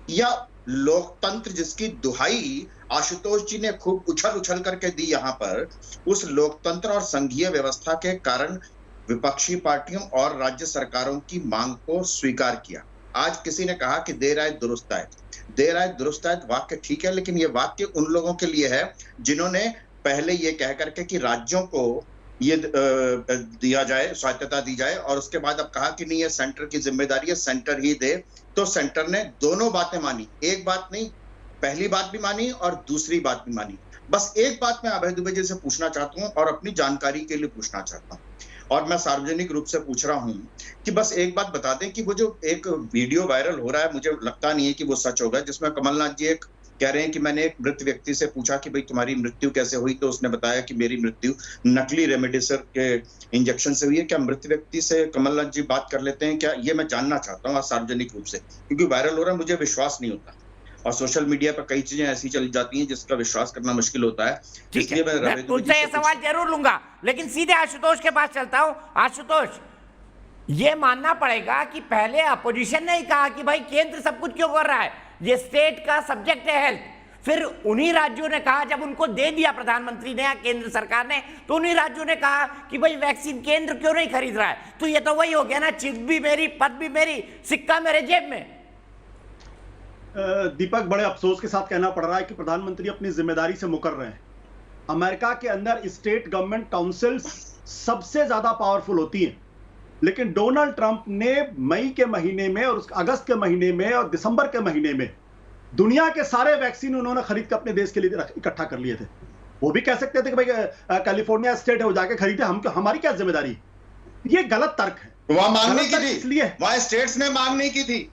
Speaker 12: या लोकतंत्र जिसकी दुहाई आशुतोष जी ने खूब उछल उछल करके दी यहाँ पर, उस लोकतंत्र और संघीय व्यवस्था के कारण विपक्षी पार्टियों और राज्य सरकारों की मांग को स्वीकार किया। आज किसी ने कहा कि देर आए दुरुस्त आए, देर आए दुरुस्त आए वाक्य ठीक है, लेकिन ये वाक्य उन लोगों के लिए है जिन्होंने पहले ये कह करके कि राज्यों को ये दिया जाए, स्वायत्तता दी जाए, और उसके बाद अब कहा कि नहीं ये सेंटर की जिम्मेदारी है, सेंटर ही दे। तो सेंटर ने दोनों बातें मानी, एक बात नहीं, पहली बात भी मानी और दूसरी बात भी मानी। बस एक बात मैं अभय दुबे जी से पूछना चाहता हूं और अपनी जानकारी के लिए पूछना चाहता हूं, और मैं सार्वजनिक रूप से पूछ रहा हूं कि बस एक बात बता दें कि वो जो एक वीडियो वायरल हो रहा है, मुझे लगता नहीं है कि वो सच होगा, जिसमें कमलनाथ जी एक कह रहे हैं कि मैंने एक मृत व्यक्ति से पूछा कि भाई तुम्हारी मृत्यु कैसे हुई, तो उसने बताया कि मेरी मृत्यु नकली रेमडेसिविर के इंजेक्शन से हुई है। क्या मृत व्यक्ति से कमलनाथ जी बात कर लेते हैं क्या? ये मैं जानना चाहता हूँ सार्वजनिक रूप से, क्योंकि वायरल हो रहा है, मुझे विश्वास नहीं होता, और सोशल मीडिया पर कई चीजें ऐसी चली जाती हैं जिसका विश्वास करना मुश्किल होता है। इसलिए मैं
Speaker 1: तुझसे ये सवाल जरूर लूंगा, लेकिन सीधे आशुतोष के पास चलता हूं। आशुतोष, ये मानना पड़ेगा कि पहले अपोजिशन ने ही कहा कि भाई केंद्र सब कुछ क्यों कर रहा है, ये स्टेट का सब्जेक्ट है हेल्थ। फिर उन्हीं राज्यों ने कहा, जब उनको दे दिया प्रधानमंत्री ने या केंद्र सरकार ने, तो उन्हीं राज्यों ने कहा कि भाई वैक्सीन केंद्र क्यों नहीं खरीद रहा है। तो ये तो वही हो गया ना, चिप भी मेरी, पद भी मेरी, सिक्का मेरे जेब में।
Speaker 11: दीपक, बड़े अफसोस के साथ कहना पड़ रहा है कि प्रधानमंत्री अपनी जिम्मेदारी से मुकर रहे हैं। अमेरिका के अंदर स्टेट गवर्नमेंट काउंसिल्स सबसे ज्यादा पावरफुल होती हैं, लेकिन डोनाल्ड ट्रंप ने मई के महीने में और अगस्त के महीने में और दिसंबर के महीने में दुनिया के सारे वैक्सीन उन्होंने खरीद कर अपने देश के लिए इकट्ठा कर लिए थे। वो भी कह सकते थे कि भाई कैलिफोर्निया स्टेट है, वो जाके खरीदे, हम हमारी क्या जिम्मेदारी। ये गलत तर्क है।
Speaker 12: वहां मांग नहीं की थी,
Speaker 11: इसलिए
Speaker 12: वहां स्टेट्स ने मांग नहीं की थी।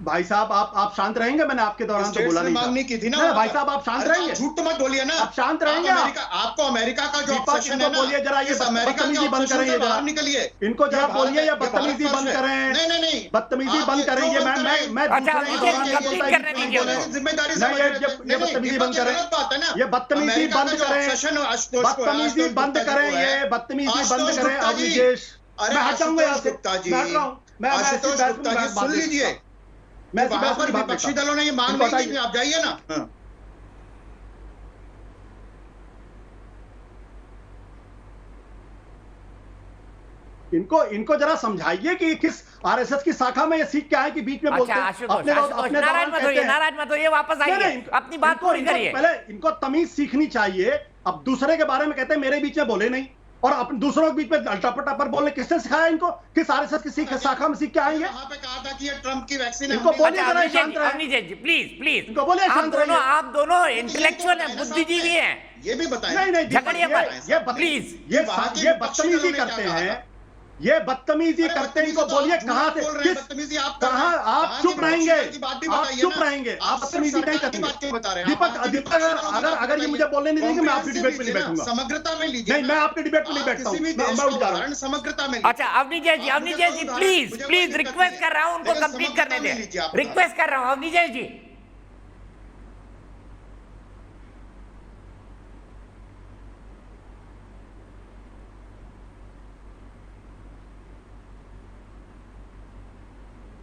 Speaker 11: भाई साहब, आप शांत रहेंगे? मैंने आपके दौरान तो बोला नहीं,
Speaker 12: मांग नहीं की थी ना।
Speaker 11: भाई साहब, आप शांत रहेंगे?
Speaker 12: झूठ तो मत बोलिए ना,
Speaker 11: आप शांत रहेंगे?
Speaker 12: आपको अमेरिका का जो ऑब्सेशन है ना,
Speaker 11: बोलिए जरा, ये बदतमीजी बंद करें, ये जरा
Speaker 12: निकलिए,
Speaker 11: इनको जरा बोलिए, ये बदतमीजी बंद करें।
Speaker 12: नहीं,
Speaker 11: बदतमीजी बंद करें। ये मैं
Speaker 12: जिम्मेदारी
Speaker 11: बत्तमीजी बंद करें, ये बदतमीजी बंद करें, बदतमीजी बंद करें, ये बदतमीजी बंद करें। अविजेश, मैं हट जाऊंगा यहाँ से, मैं हट रहा हूँ।
Speaker 12: आशुतोष गुप्ता जी सुन लीजिए, वहां पर विपक्षी दलों ने ये मांग नहीं की, आप जाइए ना।
Speaker 11: इनको जरा समझाइए कि किस आरएसएस की शाखा में ये सीख क्या है कि बीच में बोलते हैं।
Speaker 1: नाराज मत होइए, वापस आइए, अपनी बात पूरी करिए।
Speaker 11: पहले इनको तमीज सीखनी चाहिए। अब दूसरे के बारे में कहते हैं मेरे बीच में बोले नहीं, और अपने दूसरों के बीच में टपर बोलने किसने सिखाया इनको? किस आरएसएस की शाखा में सीख के आएंगे?
Speaker 12: वहां पे कहा था कि ये ट्रम्प की वैक्सीन है।
Speaker 11: इनको बोलिए जरा शांत रहे।
Speaker 1: प्लीज
Speaker 11: इनको बोलिए शांत रहिए।
Speaker 1: आप दोनों इंटेलेक्चुअल हैं, बुद्धिजीवी हैं,
Speaker 12: ये भी बताएं।
Speaker 11: नहीं,
Speaker 1: झगड़िए मत प्लीज।
Speaker 11: ये बदतमीजी करते हैं, ये बदतमीजी करते हैं। इनको बोलिए कहां से, कहां आप चुप रहेंगे, आप चुप रहेंगे, आप बदतमीजी नहीं करते। दीपक, अगर ये मुझे बोलने नहीं देंगे, मैं आपकी डिबेट में नहीं बैठूंगा।
Speaker 12: समग्रता में लीजिए।
Speaker 11: नहीं, मैं आपकी डिबेट में नहीं बैठता हूं, मैं उठ जा रहा हूं।
Speaker 12: समग्रता में।
Speaker 1: अच्छा, अवनीजय जी प्लीज रिक्वेस्ट कर रहा हूं, उनको कंप्लीट करने दें, रिक्वेस्ट कर रहा हूं अवनीजय जी।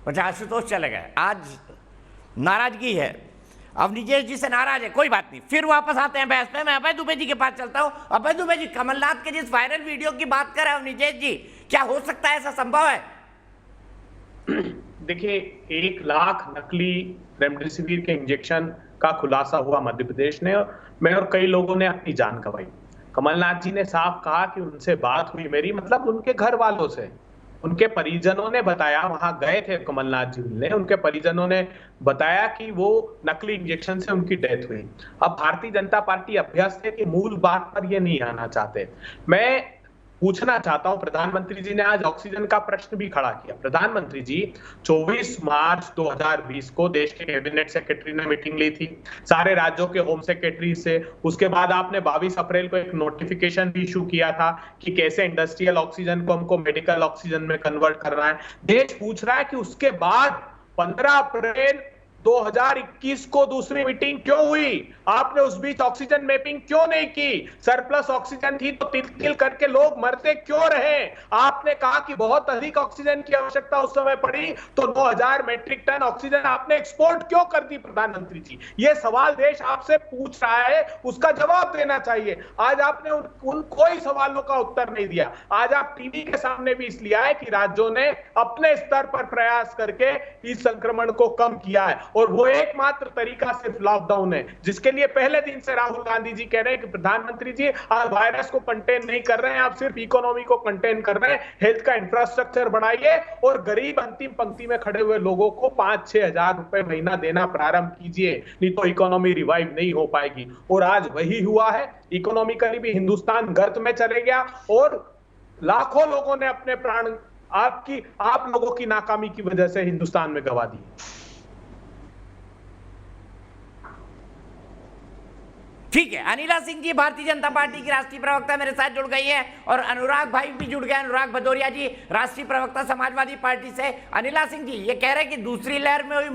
Speaker 1: अच्छा, आशुतोष चले गए, आज नाराजगी है, अवनीजेश जी से नाराज है, कोई बात नहीं, फिर वापस आते हैं बहस पे। मैं अभय दुबे जी के पास चलता हूं। अभय दुबे जी, कमलनाथ के जिस वायरल वीडियो की बात कर रहे हैं अवनीजेश जी, क्या हो सकता है, ऐसा संभव है?
Speaker 9: देखिए, 1 लाख नकली रेमडेसिविर के इंजेक्शन का खुलासा हुआ मध्य प्रदेश ने, मैं और कई लोगों ने अपनी जान गंवाई। कमलनाथ जी ने साफ कहा कि उनसे बात हुई मेरी, मतलब उनके घर वालों से, उनके परिजनों ने बताया, वहां गए थे कमलनाथ जी मिलने, उनके परिजनों ने बताया कि वो नकली इंजेक्शन से उनकी डेथ हुई। अब भारतीय जनता पार्टी अभ्यस्त है कि मूल बात पर ये नहीं आना चाहते। मैं पूछना चाहता हूं, प्रधानमंत्री जी ने आज ऑक्सीजन का प्रश्न भी खड़ा किया। प्रधानमंत्री जी 24 मार्च 2020 को देश के कैबिनेट सेक्रेटरी ने मीटिंग ली थी सारे राज्यों के होम सेक्रेटरी से। उसके बाद आपने 22 अप्रैल को एक नोटिफिकेशन भी इशू किया था कि कैसे इंडस्ट्रियल ऑक्सीजन को हमको मेडिकल ऑक्सीजन में कन्वर्ट करना है। देश पूछ रहा है कि उसके बाद 15 अप्रैल 2021 को दूसरी मीटिंग क्यों हुई? आपने उस बीच ऑक्सीजन मैपिंग क्यों नहीं की? सरप्लस ऑक्सीजन थी तो तिल तिल करके लोग मरते क्यों रहे? आपने कहा कि बहुत अधिक ऑक्सीजन की आवश्यकता उस समय पड़ी तो 9000 मेट्रिक टन ऑक्सीजन आपने एक्सपोर्ट क्यों कर दी? प्रधानमंत्री जी, ये सवाल देश आपसे पूछ रहा है, उसका जवाब देना चाहिए। आज आपने उन कोई सवालों का उत्तर नहीं दिया। आज आप टीवी के सामने भी इसलिए आए कि राज्यों ने अपने स्तर पर प्रयास करके इस संक्रमण को कम किया है और वो एकमात्र तरीका सिर्फ लॉकडाउन है, जिसके लिए पहले दिन से राहुल गांधी जी कह रहे हैं कि प्रधानमंत्री जी आप वायरस को कंटेन नहीं कर रहे हैं, आप सिर्फ इकोनॉमी को कंटेन कर रहे हैं। हेल्थ का इंफ्रास्ट्रक्चर बढ़ाइए और गरीब अंतिम पंक्ति में खड़े हुए लोगों को 5-6 हजार रुपए महीना देना प्रारंभ कीजिए, नहीं तो इकोनॉमी रिवाइव नहीं हो पाएगी। और आज वही हुआ है। इकोनॉमिकली भी हिंदुस्तान गर्त में चले गया और लाखों लोगों ने अपने प्राण आप लोगों की नाकामी की वजह से हिंदुस्तान में गवा दिए।
Speaker 1: ठीक है, अनिला सिंह जी भारतीय जनता पार्टी की राष्ट्रीय प्रवक्ता मेरे साथ जुड़ गई हैं और अनुराग भाई भी जुड़ गए। अनुराग भदौरिया जी राष्ट्रीय प्रवक्ता समाजवादी पार्टी से। अनिला सिंह जी ये कह रहे हैं कि दूसरी लहर में हुई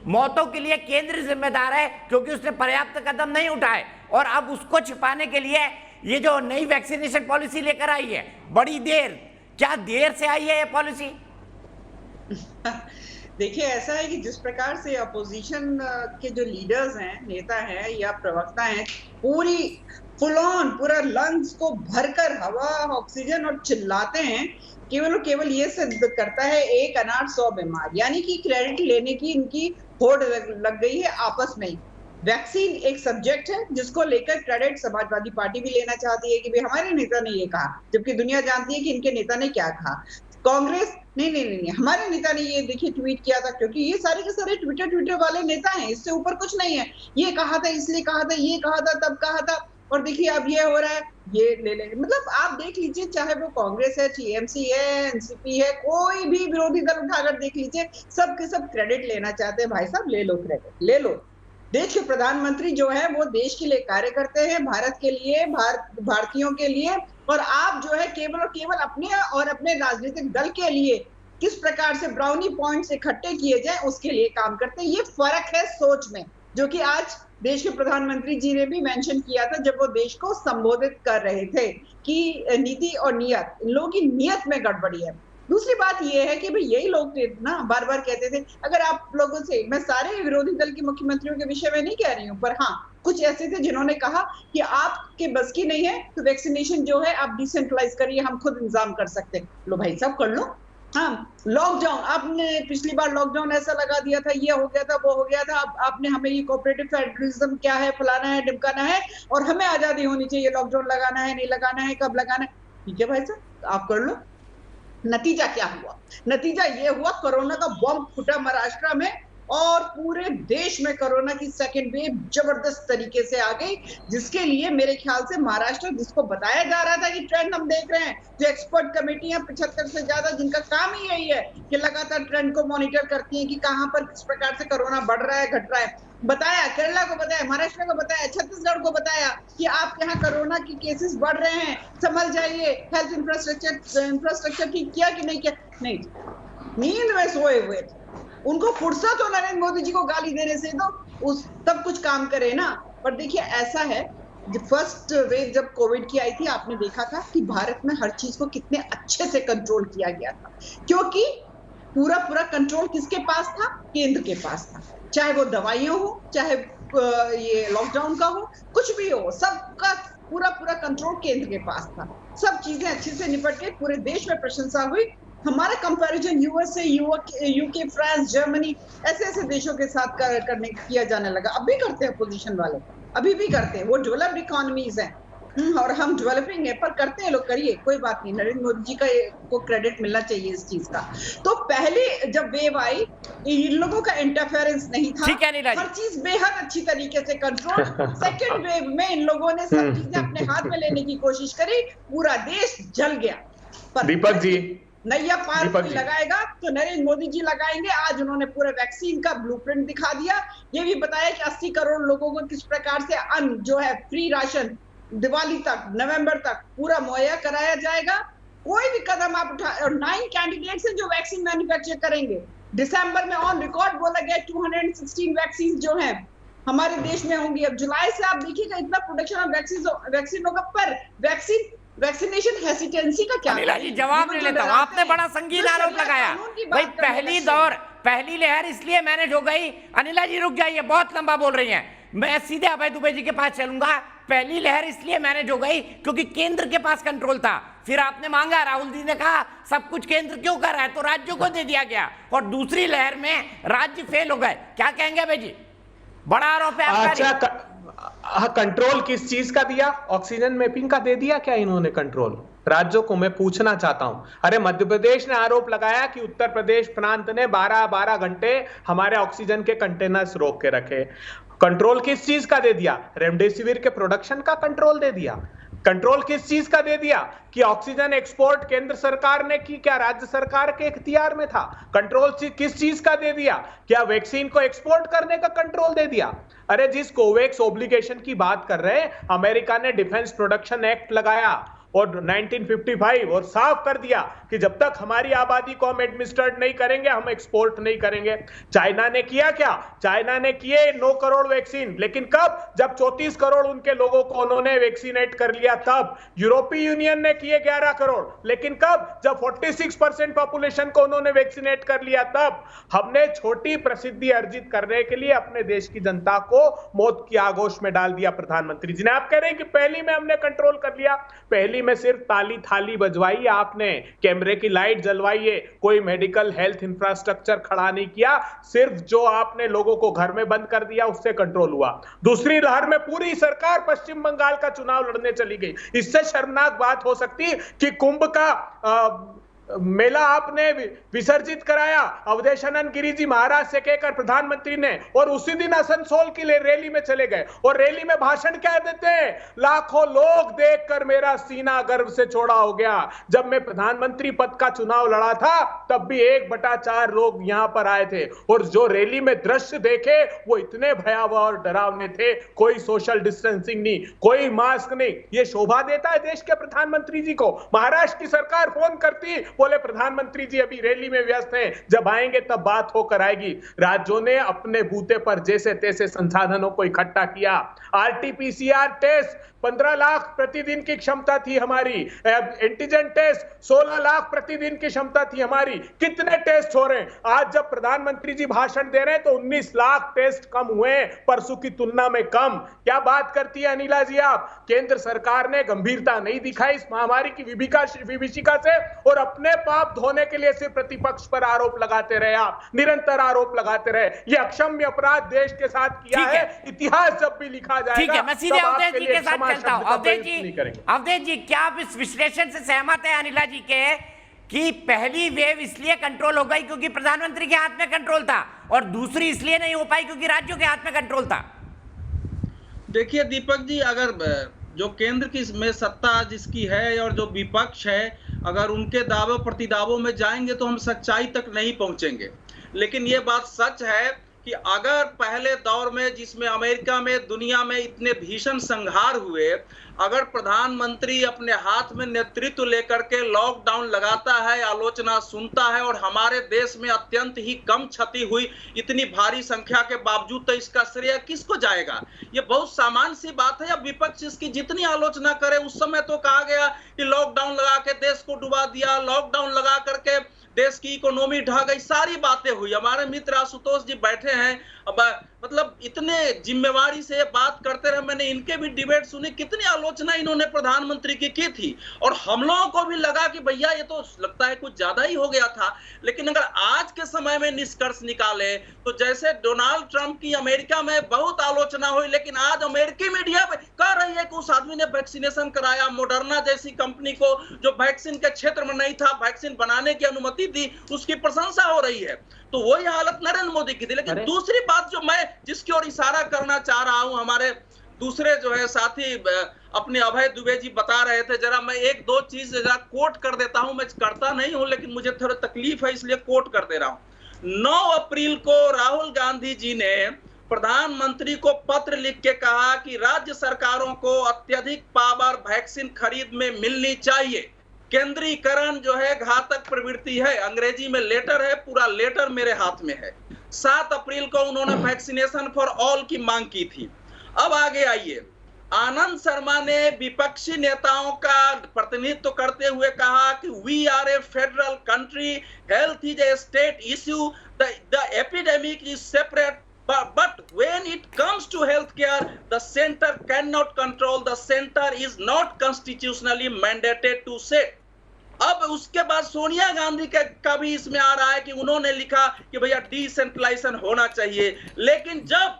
Speaker 1: मौतों के लिए केंद्र जिम्मेदार है क्योंकि उसने पर्याप्त कदम नहीं उठाए और अब उसको छिपाने के लिए ये जो नई वैक्सीनेशन पॉलिसी लेकर आई है, बड़ी देर, क्या देर से आई है ये पॉलिसी?
Speaker 13: देखिए, ऐसा है कि जिस प्रकार से अपोजिशन के जो लीडर्स हैं, नेता हैं या प्रवक्ता हैं, पूरी फुल ऑन पूरा लंग्स को भरकर हवा ऑक्सीजन और चिल्लाते हैं, केवल और केवल ये सिद्ध करता है एक अनार 100 बीमार, यानी कि क्रेडिट लेने की इनकी होड़ लग गई है आपस में। वैक्सीन एक सब्जेक्ट है जिसको लेकर क्रेडिट समाजवादी पार्टी भी लेना चाहती है कि भाई हमारे नेता ने ये कहा, जबकि दुनिया जानती है कि इनके नेता ने क्या कहा। कांग्रेस नहीं, हमारे नेता ने ये देखिए ट्वीट किया था, क्योंकि ये सारे के सारे ट्विटर वाले नेता हैं, इससे ऊपर कुछ नहीं है। ये कहा था, इसलिए कहा था, ये कहा था, तब कहा था, और देखिए अब ये हो रहा है, ये ले ले। मतलब आप देख लीजिए, चाहे वो कांग्रेस है, टीएमसी है, एनसीपी है, कोई भी विरोधी दल उठाकर देख लीजिए, सब के सब क्रेडिट लेना चाहते हैं। भाई साहब ले लो क्रेडिट, ले लो। देश के प्रधानमंत्री जो है वो देश के लिए कार्य करते हैं, भारत के लिए, भारतीयों के लिए, और आप जो है केवल और केवल अपने और अपने राजनीतिक दल के लिए किस प्रकार से ब्राउनी पॉइंट्स इकट्ठे किए जाए उसके लिए काम करते हैं। ये फर्क है सोच में, जो कि आज देश के प्रधानमंत्री जी ने भी मेंशन किया था जब वो देश को संबोधित कर रहे थे कि नीति और नियत, इन लोगों की नियत में गड़बड़ी है। दूसरी बात ये है कि भाई यही लोग ना बार बार कहते थे, अगर आप लोगों से, मैं सारे विरोधी दल के मुख्यमंत्रियों के विषय में नहीं कह रही हूँ, पर हाँ कुछ ऐसे थे जिन्होंने कहा कि आपके बस की नहीं है तो वैक्सीनेशन जो है आप डिसेंट्रलाइज करिए, हम खुद इंतजाम कर सकते हैं। लो भाई साहब कर लो। हाँ, लॉकडाउन आपने पिछली बार लॉकडाउन ऐसा लगा दिया था, ये हो गया था, वो हो गया था, अब आपने हमें ये कोऑपरेटिव फेडरलिज्म क्या है, फलाना है, ढिमकाना है, और हमें आजादी होनी चाहिए, लॉकडाउन लगाना है, नहीं लगाना है, कब लगाना है। ठीक है भाई साहब, आप कर लो। नतीजा क्या हुआ? नतीजा ये हुआ, कोरोना का बॉम्ब फूटा महाराष्ट्र में और पूरे देश में कोरोना की सेकेंड वेव जबरदस्त तरीके से आ गई, जिसके लिए मेरे ख्याल से महाराष्ट्र, जिसको बताया जा रहा था कि ट्रेंड हम देख रहे हैं, जो एक्सपर्ट कमेटियां 75 से ज्यादा, जिनका काम ही यही है कि लगातार ट्रेंड को मॉनिटर करती हैं कि कहां पर किस प्रकार से कोरोना बढ़ रहा है, घट रहा है, बताया, केरला को बताया, महाराष्ट्र को बताया, छत्तीसगढ़ को बताया कि आप यहाँ कोरोना की केसेस बढ़ रहे हैं, संभल जाइए, हेल्थ इंफ्रास्ट्रक्चर ठीक किया कि नहीं किया? नहीं, नींद में सोए हुए थे। उनको फुर्सत हो नरेंद्र मोदी जी को गाली देने से, तो उस तब कुछ काम करे ना। पर देखिए ऐसा है, फर्स्ट वेव जब कोविड की आई थी, आपने देखा था कि भारत में हर चीज को कितने अच्छे से कंट्रोल किया गया था, क्योंकि पूरा कंट्रोल किसके पास था? केंद्र के पास था। चाहे वो दवाइयां हो, चाहे ये लॉकडाउन का हो, कुछ भी हो, सबका पूरा कंट्रोल केंद्र के पास था। सब चीजें अच्छे से निपट के पूरे देश में प्रशंसा हुई। हमारा comparison USA, UK, France, Germany, ऐसे देशों के साथ किया जाने लगा। अब भी करते हैं, अपोजिशन वाले अभी भी करते हैं, वो डेवलप्ड इकोनॉमीज हैं। और हम डेवलपिंग है, पर करते हैं लोग, करिए, कोई बात नहीं। नरेंद्र मोदी जी को क्रेडिट मिलना चाहिए इस चीज का। तो पहली जब वेव आई, इन लोगों का इंटरफेरेंस नहीं था, हर चीज बेहद अच्छी तरीके से कंट्रोल। सेकेंड वेव में इन लोगों ने सब चीजें अपने हाथ में लेने की कोशिश करी, पूरा देश जल गया। पर
Speaker 9: दीपक जी,
Speaker 13: नैया पार कोई लगाएगा तो नरेंद्र मोदी जी लगाएंगे। आज उन्होंने पूरे वैक्सीन का ब्लूप्रिंट दिखा दिया, ये भी बताया कि 80 करोड़ लोगों को किस प्रकार से अन्न जो है फ्री राशन दिवाली तक, नवंबर तक पूरा मुहैया कराया जाएगा। कोई भी कदम आप उठा, और 9 कैंडिडेट्स हैं जो वैक्सीन मैन्युफैक्चर करेंगे। दिसंबर में ऑन रिकॉर्ड बोला गया 216 वैक्सीन जो हैं हमारे देश में होंगी। अब जुलाई से आप देखिएगा इतना प्रोडक्शन ऑफ वैक्सीन होगा, पर वैक्सीनेशन हेसिटेंसी का क्या?
Speaker 1: अनिला जी जवाब नहीं लेता हूं। आपने बड़ा संगीन आरोप लगाया भाई, पहली लहर इसलिए मैनेज हो गई। अनिला जी रुक जाइए, बहुत लंबा बोल रही हैं। मैं सीधे अभय दुबे जी के पास चलूंगा। पहली लहर इसलिए मैनेज हो गई क्योंकि केंद्र के पास कंट्रोल था। फिर आपने मांगा, राहुल जी ने कहा सब कुछ केंद्र क्यों कर रहा है, तो राज्यों को दे दिया गया। और दूसरी लहर में राज्य फेल हो गए। क्या कहेंगे अभय जी? बड़ा आरोप है
Speaker 9: आपका। कंट्रोल किस चीज का दिया? ऑक्सीजन मैपिंग का दे दिया क्या इन्होंने कंट्रोल राज्यों को? मैं पूछना चाहता हूं। अरे मध्य प्रदेश ने आरोप लगाया कि उत्तर प्रदेश प्रांत ने 12-12 घंटे हमारे ऑक्सीजन के कंटेनर्स रोक के रखे। कंट्रोल किस चीज का दे दिया? रेमडेसिविर के प्रोडक्शन का कंट्रोल दे दिया। कंट्रोल किस चीज का दे दिया? कि ऑक्सीजन एक्सपोर्ट केंद्र सरकार ने की, क्या राज्य सरकार के इख्तियार में था? कंट्रोल किस चीज का दे दिया? क्या वैक्सीन को एक्सपोर्ट करने का कंट्रोल दे दिया? अरे जिस कोवैक्स ऑब्लिगेशन की बात कर रहे हैं, अमेरिका ने डिफेंस प्रोडक्शन एक्ट लगाया और 1955 और साफ कर दिया कि जब तक हमारी आबादी को हम एडमिनिस्ट्रेट नहीं करेंगे हम एक्सपोर्ट नहीं करेंगे। चाइना ने किया क्या? चाइना ने किए 9 करोड़ वैक्सीन, लेकिन कब? जब 34 करोड़ उनके लोगों को उन्होंने वैक्सीनेट कर लिया तब। यूरोपीय यूनियन ने किए 11 करोड़, लेकिन कब? जब 46% पॉपुलेशन को उन्होंने वैक्सीनेट कर लिया तब। हमने छोटी प्रसिद्धि अर्जित करने के लिए अपने देश की जनता को मौत की आगोश में डाल दिया प्रधानमंत्री जी ने। आप कह रहे हैं कि पहली में हमने कंट्रोल कर लिया। पहली में सिर्फ ताली थाली बजवाई आपने, कैमरे की लाइट जलवाई है, कोई मेडिकल हेल्थ इंफ्रास्ट्रक्चर खड़ा नहीं किया। सिर्फ जो आपने लोगों को घर में बंद कर दिया उससे कंट्रोल हुआ। दूसरी लहर में पूरी सरकार पश्चिम बंगाल का चुनाव लड़ने चली गई। इससे शर्मनाक बात हो सकती कि कुंभ का मेला आपने विसर्जित कराया अवधेशानंद गिरी जी महाराज से कहकर प्रधानमंत्री ने, और उसी दिन आसनसोल की रैली में चले गए और रैली में भाषण क्या देते हैं? लाखों लोग देखकर मेरा सीना गर्व से चौड़ा हो गया। जब मैं प्रधानमंत्री पद का चुनाव लड़ा था तब भी 1/4 लोग यहां पर आए थे, और जो रैली में दृश्य देखे वो इतने भयावह और डरावने थे। कोई सोशल डिस्टेंसिंग नहीं, कोई मास्क नहीं। ये शोभा देता है देश के प्रधानमंत्री जी को? महाराष्ट्र की सरकार फोन करती, बोले प्रधानमंत्री जी अभी रैली में व्यस्त हैं, जब आएंगे तब बात होकर आएगी। राज्यों ने अपने बूते पर जैसे तैसे संसाधनों को इकट्ठा किया। आरटीपीसीआर टेस्ट 15 लाख प्रतिदिन की क्षमता थी हमारी, एंटीजन टेस्ट 16 लाख प्रतिदिन की क्षमता थी हमारी। कितने टेस्ट हो रहे हैं? आज जब प्रधानमंत्री जी भाषण दे रहे हैं तो 19 लाख टेस्ट कम हुए, परसों की तुलना में कम। क्या बात करती है अनिला जी आप? केंद्र सरकार ने गंभीरता नहीं दिखाई इस महामारी की विभीषिका से, और अपने पाप धोने के लिए सिर्फ प्रतिपक्ष पर आरोप लगाते रहे। आप निरंतर आरोप लगाते रहे। ये अक्षम्य अपराध देश के साथ किया है। इतिहास जब भी लिखा जाएगा,
Speaker 1: ठीक है, मैं सीधे अवधेश जी के साथ चलता हूं। अवधेश जी क्या आप इस विश्लेषण से सहमत है अनिला जी के कि पहली वेव इसलिए कंट्रोल हो गई क्योंकि प्रधानमंत्री के हाथ में कंट्रोल था, और दूसरी इसलिए नहीं हो पाई क्योंकि राज्यों के हाथ में कंट्रोल था?
Speaker 14: देखिए दीपक जी, अगर जो केंद्र की में सत्ता जिसकी है और जो विपक्ष है, अगर उनके दावों प्रतिदावों में जाएंगे तो हम सच्चाई तक नहीं पहुंचेंगे। लेकिन ये बात सच है कि अगर पहले दौर में जिसमें अमेरिका में दुनिया में इतने भीषण संहार हुए, अगर प्रधानमंत्री अपने हाथ में नेतृत्व लेकर के लॉकडाउन लगाता है, आलोचना सुनता है, और हमारे देश में अत्यंत ही कम क्षति हुई इतनी भारी संख्या के बावजूद, तो इसका श्रेय किसको जाएगा? ये बहुत सामान्य सी बात है। अब विपक्ष इसकी जितनी आलोचना करे, उस समय तो कहा गया कि लॉकडाउन लगा के देश को डुबा दिया, लॉकडाउन लगा करके देश की इकोनॉमी ढह गई, सारी बातें हुई। हमारे मित्र आशुतोष जी बैठे हैं, अब मतलब इतने जिम्मेवारी से बात करते रहे। मैंने इनके भी डिबेट सुनी, कितनी आलोचना इन्होंने प्रधानमंत्री की थी, और हम लोगों को भी लगा कि भैया ये तो लगता है कुछ ज्यादा ही हो गया था। लेकिन अगर आज के समय में निष्कर्ष निकाले तो जैसे डोनाल्ड ट्रंप की अमेरिका में बहुत आलोचना हुई, लेकिन आज अमेरिकी मीडिया में कह रही है कि उस आदमी ने वैक्सीनेशन कराया। मॉडर्ना जैसी कंपनी को जो वैक्सीन के क्षेत्र में नहीं था, वैक्सीन बनाने की अनुमति दी, उसकी प्रशंसा हो रही है। तो वही हालत नरेंद्र मोदी की थी। लेकिन दूसरी बात जो मैं जिसकी ओर इशारा करना चाह रहा हूं, हमारे दूसरे जो है साथी अपने अभय दुबे जी बता रहे थे, जरा मैं एक दो चीज जरा कोट कर देता हूं। मैं करता नहीं हूं लेकिन मुझे थोड़ा तकलीफ है इसलिए कोट कर दे रहा हूं। 9 अप्रैल को राहुल गांधी जी ने प्रधानमंत्री को पत्र लिख के कहा कि राज्य सरकारों को अत्यधिक पावर वैक्सीन खरीद में मिलनी चाहिए। केंद्रीकरण जो है घातक प्रवृत्ति है। अंग्रेजी में लेटर है, पूरा लेटर मेरे हाथ में है। 7 अप्रैल को उन्होंने वैक्सीनेशन फॉर ऑल की मांग की थी। अब आगे आइए, आनंद शर्मा ने विपक्षी नेताओं का प्रतिनिधित्व करते हुए कहा कि we are a federal country, health is a state issue, the epidemic is separate, but when it comes to healthcare, the center cannot control, the center is not constitutionally mandated to set. अब उसके बाद सोनिया गांधी का भी इसमें आ रहा है कि उन्होंने लिखा कि भैया डिसेंट्रलाइजेशन होना चाहिए। लेकिन जब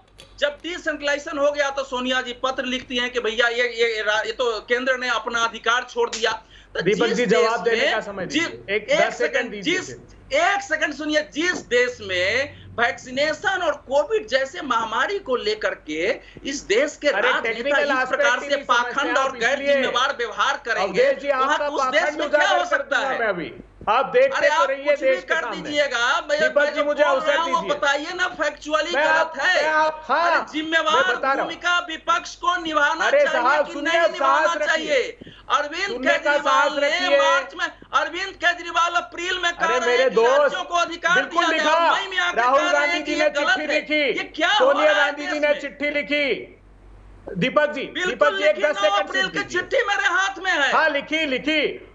Speaker 14: डिसेंट्रलाइजेशन हो गया तो सोनिया जी पत्र लिखती हैं कि भैया ये तो केंद्र ने अपना अधिकार छोड़ दिया। तो
Speaker 9: दीपक जी जवाब देने का समय दीजिए।
Speaker 14: एक सेकंड सुनिए। जिस देश में वैक्सीनेशन और कोविड जैसे महामारी को लेकर के इस देश के राजनेता इस प्रकार से पाखंड और गैर जिम्मेवार व्यवहार करेंगे, उस देश में क्या हो सकता है?
Speaker 9: आप देखते तो रहिए, देश
Speaker 14: कर दीजिएगा।
Speaker 9: दीपक जी मुझे अवसर दीजिए,
Speaker 14: बताइए ना फैक्चुअली गलत है। जिम्मेवार भूमिका विपक्ष को निभाना चाहिए कि नहीं निभाना चाहिए? अरविंद केजरीवाल ने मार्च में, अरविंद केजरीवाल अप्रैल में कह रहे हैं कि राज्यों को अधिकार दिया गया, मई में आकर
Speaker 9: राहुल गांधी जी ने चिट्ठी लिखी, सोनिया गांधी जी ने चिट्ठी लिखी। दीपक जी एक 10 सेकंड
Speaker 14: की चिट्ठी मेरे हाथ में है।
Speaker 9: हाँ लिखी।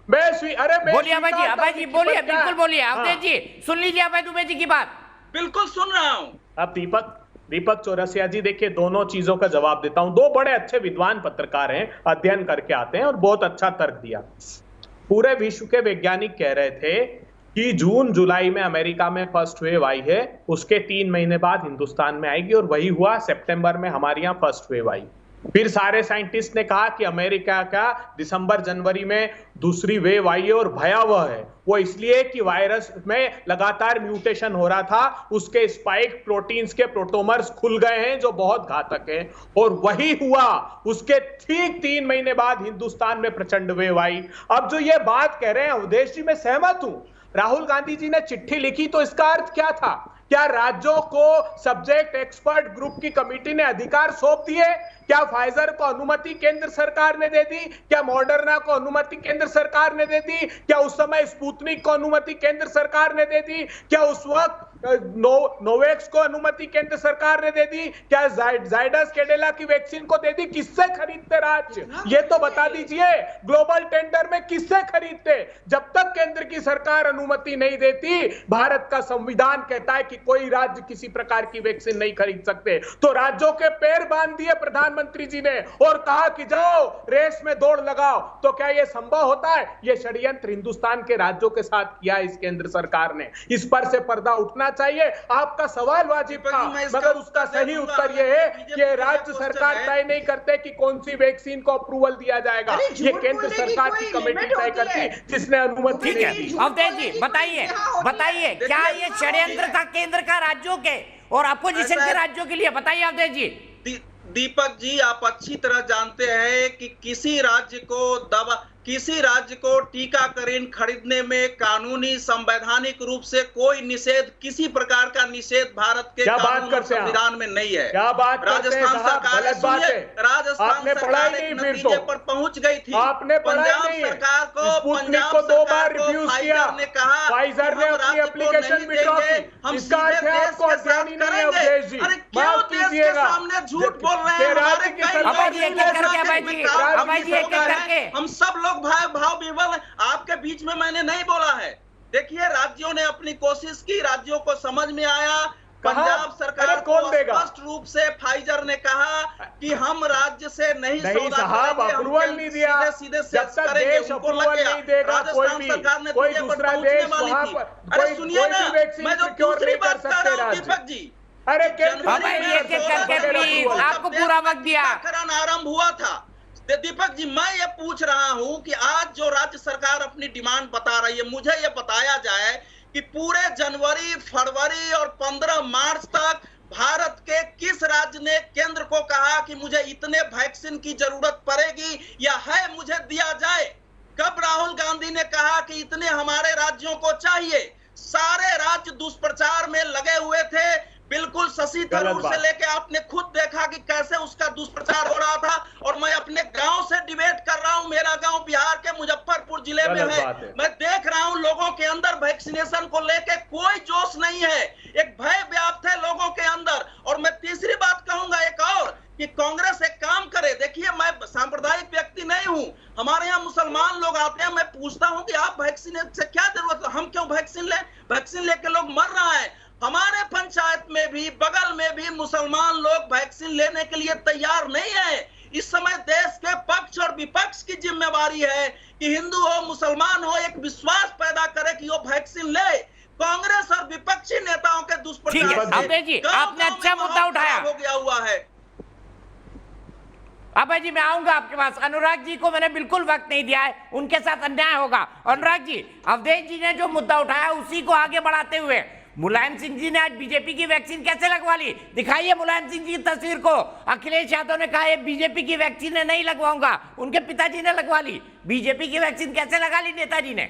Speaker 1: बोलिए अभय जी बोलिए, बिल्कुल बोलिए। अवधेश जी सुन लीजिए अभय दुबे जी की बात।
Speaker 14: बिल्कुल सुन रहा हूं।
Speaker 9: अब दीपक चौरसिया जी देखिए, दोनों चीजों का जवाब देता हूं। 2 बड़े अच्छे विद्वान पत्रकार हैं, अध्ययन करके आते हैं और बहुत अच्छा तर्क दिया। पूरे विश्व के वैज्ञानिक कह रहे थे कि जून जुलाई में अमेरिका में फर्स्ट वेव आई है, उसके 3 महीने बाद हिंदुस्तान में आएगी, और वही हुआ। सितंबर में हमारे यहाँ फर्स्ट वेव आई। फिर सारे साइंटिस्ट ने कहा कि अमेरिका का दिसंबर जनवरी में दूसरी वेव आई है और भयावह है। वो इसलिए कि वायरस में लगातार म्यूटेशन हो रहा था, उसके स्पाइक प्रोटीन्स के प्रोटोमर्स खुल गए हैं जो बहुत घातक हैं, और वही हुआ। उसके ठीक 3 महीने बाद हिंदुस्तान में प्रचंड वेव आई। अब जो ये बात कह रहे हैं अवधेश जी, मैं सहमत हूं। राहुल गांधी जी ने चिट्ठी लिखी तो इसका अर्थ क्या था? क्या राज्यों को सब्जेक्ट एक्सपर्ट ग्रुप की कमेटी ने अधिकार सौंप दिए? क्या फाइजर को अनुमति केंद्र सरकार ने दे दी? क्या मॉडर्ना को अनुमति केंद्र सरकार ने दे दी? क्या उस समय स्पुतनिक को अनुमति केंद्र सरकार ने दे दी? क्या उस वक्त नोवेक्स को अनुमति केंद्र सरकार ने दे दी? क्या जाइडस कैडिला की वैक्सीन को दे दी? किससे खरीदते राज्य, ये तो बता दीजिए। ग्लोबल टेंडर में किससे खरीदते? जब तक केंद्र की सरकार अनुमति नहीं देती, भारत का संविधान कहता है कि कोई राज्य किसी प्रकार की वैक्सीन नहीं खरीद सकते। तो राज्यों के पैर बांध दिए प्रधानमंत्री जी ने और कहा कि जाओ रेस में दौड़ लगाओ। तो क्या यह संभव होता है? यह षड्यंत्र हिंदुस्तान के राज्यों के साथ किया इस केंद्र सरकार ने। इस पर से पर्दा उठना चाहिए। आपका सवाल वाजिब था, मगर उसका सही उत्तर यह है कि राज्य सरकार तय नहीं करते कि कौन सी वैक्सीन को अप्रूवल दिया जाएगा। ये केंद्र सरकार की कमेटी तय करती जिसने अनुमति दी।
Speaker 1: अवधेश जी बताइए क्या ये षड्यंत्र था केंद्र का राज्यों के और अपोजिशन के राज्यों के लिए? बताइए अवधेश जी।
Speaker 14: दीपक जी, आप अच्छी तरह जानते हैं कि किसी राज्य को टीकाकरण खरीदने में कानूनी संवैधानिक रूप से कोई निषेध, किसी प्रकार का निषेध भारत के कानून और संविधान में नहीं है।
Speaker 9: क्या बात
Speaker 14: राजस्थान सरकार एक नतीजे पर पहुंच गई थी। पंजाब सरकार को
Speaker 9: 2 बार रिफ्यूज किया
Speaker 14: ने कहा
Speaker 9: फाइजर ने अपनी एप्लीकेशन विड्रॉ की। इसका अर्थ है आपको अज्ञानी नहीं है अवधेश जी, माफ कीजिएगा।
Speaker 14: सामने झूठ बोल रहे हैं। हम सब लोग भाव विवल आपके बीच में मैंने नहीं बोला है। देखिए, राज्यों ने अपनी कोशिश की, राज्यों को समझ में आया। पंजाब सरकार को स्पष्ट रूप से फाइजर ने कहा कि हम राज्य से नहीं
Speaker 9: साहब अप्रूवल नहीं दिया।
Speaker 14: सीधे
Speaker 9: जब तक देश अप्रूवल नहीं देगा कोई दूसरा देश वहां पर
Speaker 14: अरे सुनिए ना, मैं जो दूसरी बात कर रहा हूँ दीपक जी,
Speaker 9: अरे
Speaker 1: आपको पूरा वक्त दिया,
Speaker 14: टीकाकरण आरंभ हुआ था। दीपक जी, मैं ये पूछ रहा हूं कि आज जो राज्य सरकार अपनी डिमांड बता रही है, मुझे ये बताया जाए कि पूरे जनवरी, फरवरी और 15 मार्च तक भारत के किस राज्य ने केंद्र को कहा कि मुझे इतने वैक्सीन की जरूरत पड़ेगी या है, मुझे दिया जाए? कब राहुल गांधी ने कहा कि इतने हमारे राज्यों को चाहिए? सारे राज्य दुष्प्रचार में लगे हुए थे। बिल्कुल शशि थरूर से लेके आपने खुद देखा कि कैसे उसका दुष्प्रचार हो रहा था। और मैं अपने गांव से डिबेट कर रहा हूं, मेरा गांव बिहार के मुजफ्फरपुर जिले में है। मैं देख रहा हूं लोगों के अंदर वैक्सीनेशन को लेके कोई जोश नहीं है, एक भय व्याप्त है लोगों के अंदर। और मैं तीसरी बात कहूंगा एक और, कि कांग्रेस एक काम करे। देखिए, मैं सांप्रदायिक व्यक्ति नहीं हूं, हमारे यहाँ मुसलमान लोग आते हैं, मैं पूछता हूं कि आप वैक्सीन से क्या जरूरत है, हम क्यों वैक्सीन लें? वैक्सीन लेके लोग मर रहा है। हमारे पंचायत में भी, बगल में भी मुसलमान लोग वैक्सीन लेने के लिए तैयार नहीं है। इस समय देश के पक्ष और विपक्ष की जिम्मेवारी है कि हिंदू हो मुसलमान हो, एक विश्वास पैदा करे कि वो वैक्सीन ले। कांग्रेस और विपक्षी नेताओं के दुष्प्रचार
Speaker 1: जी, आपने अच्छा मुद्दा उठाया,
Speaker 14: हो गया हुआ है।
Speaker 1: अभय जी, मैं आऊंगा आपके पास। अनुराग जी को मैंने बिल्कुल वक्त नहीं दिया है, उनके साथ अन्याय होगा। अनुराग जी, अवधेश जी ने जो मुद्दा उठाया उसी को आगे बढ़ाते हुए, मुलायम सिंह जी ने आज बीजेपी की वैक्सीन कैसे लगवा ली? दिखाइए मुलायम सिंह जी की तस्वीर को। अखिलेश यादव ने कहा ये बीजेपी की वैक्सीन है, नहीं लगवाऊंगा, उनके पिताजी ने लगवा ली। बीजेपी की वैक्सीन कैसे लगा ली नेताजी ने?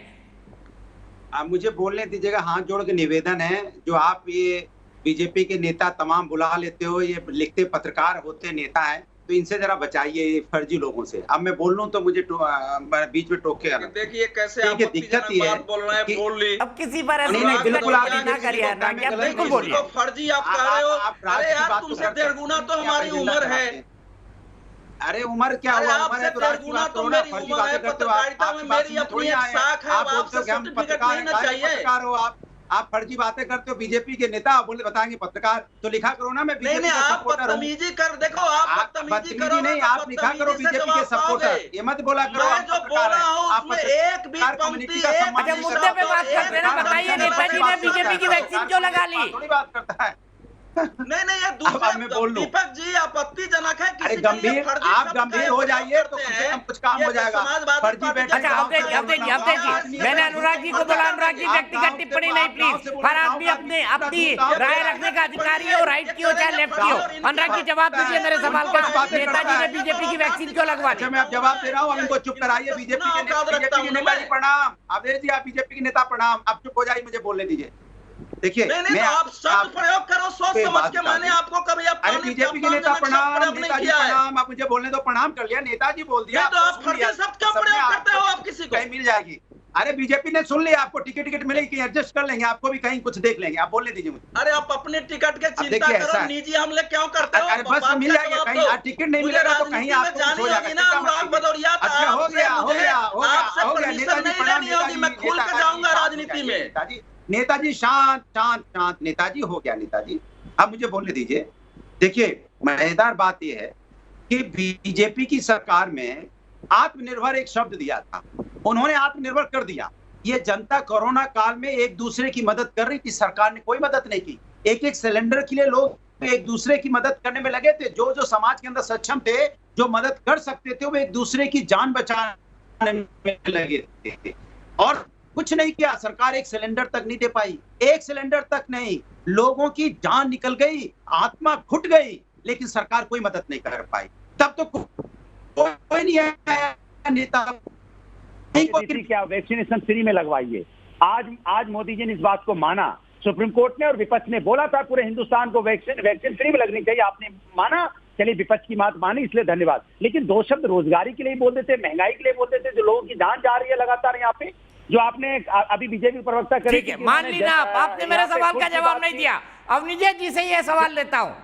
Speaker 15: आप मुझे बोलने दीजिएगा, हाथ जोड़ के निवेदन है, जो आप ये बीजेपी के नेता तमाम बुला लेते हो, ये लिखते पत्रकार होते नेता है, तो इनसे जरा बचाइए फर्जी लोगों से। अब मैं बोल लूं तो मुझे बीच में टोक के आना।
Speaker 14: देखिए कैसे आप
Speaker 15: दिक्कत ये है
Speaker 14: बोल रहे हैं, बोल ली।
Speaker 1: अब किसी पर
Speaker 15: नहीं, बिल्कुल आप
Speaker 1: ना करिए, बिल्कुल बोलिए।
Speaker 14: फर्जी आप कह रहे हो। अरे यार, तुमसे 1.5 गुना तो हमारी उम्र है।
Speaker 15: अरे उम्र क्या हुआ, उम्र है तो
Speaker 14: गुना तो मेरी उम्र है। पत्रकारिता में मेरी अपनी एक शाख है, आपसे सर्टिफिकेट नहीं ना चाहिए।
Speaker 15: पत्रकार हो आप फर्जी बातें करते हो। बीजेपी के नेता बोले बताएंगे पत्रकार, तो लिखा करो ना मैं बीजेपी का सपोर्टर हूं।
Speaker 14: बदतमीजी कर, देखो आप बदतमीजी करो
Speaker 15: नहीं, आप लिखा करो बीजेपी के सपोर्टर, ये मत बोला करो।
Speaker 14: मैं जो बोल रहा हूं उसमें एक भी पंक्ति,
Speaker 1: अच्छा मुद्दे पे बात करते हैं ना, बताइए नेताजी ने बीजेपी की वैक्सीन क्यों लगा ली?
Speaker 15: थोड़ी बात करता है।
Speaker 14: नहीं, ये दूसरा दीपक जी आपत्तिजनक है।
Speaker 15: अरे गंभीर, आप गंभीर हो जाइए तो कम से कम कुछ काम हो जाएगा। फर्जी बैठे।
Speaker 1: अच्छा अवधेश जी, मैंने अनुराग जी को बोला, अनुराग जी व्यक्तिगत टिप्पणी नहीं प्लीज। हर आदमी अपनी राय रखने का अधिकारी हो, राइट की हो चाहे लेफ्ट की हो। अनुराग जी जवाब दीजिए मेरे सवाल का, नेताजी ने बीजेपी की वैक्सीन क्यों लगवा दी?
Speaker 15: मैं जवाब दे रहा हूँ, इनको चुप कराइए। बीजेपी के नेता जी प्रणाम। अवधेश जी, आप बीजेपी के नेता प्रणाम। आप चुप हो जाइए, मुझे बोलने दीजिए। देखिए,
Speaker 14: नहीं, आप शब्द प्रयोग करो सोच समझ के। मैंने आपको कभी
Speaker 15: अरे बीजेपी के नेता प्रणाम, नेताजी प्रणाम। आप मुझे बोलने दो, प्रणाम कर लिया, नेताजी बोल दिया।
Speaker 14: तो आप फर्जी शब्द क्यों प्रयोग करते हो? आप किसी को
Speaker 15: कहीं मिल जाएगी। अरे बीजेपी ने सुन लिया, आपको टिकट मिलेगी, कहीं एडजस्ट कर लेंगे, आपको भी कहीं कुछ देख लेंगे। आप बोलने दीजिए मुझे।
Speaker 14: अरे आप अपने टिकट के चिंता करो, निजी हमले क्यों करते हो?
Speaker 15: अरे बस मिल जाएगा, कहीं टिकट नहीं मिलेगा तो कहीं आपको
Speaker 14: जानी होगी ना। अनुराग भदौरिया,
Speaker 15: अच्छा हो गया नेताजी प्रणाम।
Speaker 14: मैं खुल के जाऊंगा राजनीति में।
Speaker 15: नेताजी शांत नेताजी हो गया। नेताजी अब मुझे बोलने दीजिए। देखिए, मजेदार बात यह है कि बीजेपी की सरकार में आत्मनिर्भर एक शब्द दिया था, उन्होंने आत्मनिर्भर कर दिया। ये जनता कोरोना काल में एक दूसरे की मदद कर रही थी, सरकार ने कोई मदद नहीं की। एक सिलेंडर के लिए लोग एक दूसरे की मदद करने में लगे थे। जो समाज के अंदर सक्षम थे, जो मदद कर सकते थे, वो एक दूसरे की जान बचाने में लगे थे। और कुछ नहीं किया, सरकार एक सिलेंडर तक नहीं दे पाई। एक सिलेंडर तक नहीं, लोगों की जान निकल गई, आत्मा घुट गई, लेकिन सरकार कोई मदद नहीं कर पाई। तब तो कोई नहीं आया नेता।
Speaker 16: क्या वैक्सीनेशन फ्री में लगवाइए। आज मोदी जी ने इस बात को माना, सुप्रीम कोर्ट ने और विपक्ष ने बोला था पूरे हिंदुस्तान को वैक्सीन फ्री में लगनी चाहिए, आपने माना। चलिए, विपक्ष की बात मानी, इसलिए धन्यवाद। लेकिन 2 शब्द रोजगारी के लिए बोलते थे, महंगाई के लिए बोलते थे, जो लोगों की जान जा रही है लगातार यहाँ पे, जो आपने अभी बीजेपी प्रवक्ता करे।
Speaker 1: ठीक है, मान ली ना आपने मेरे सवाल का जवाब नहीं दिया। अब निजय जी से ये सवाल लेता हूँ।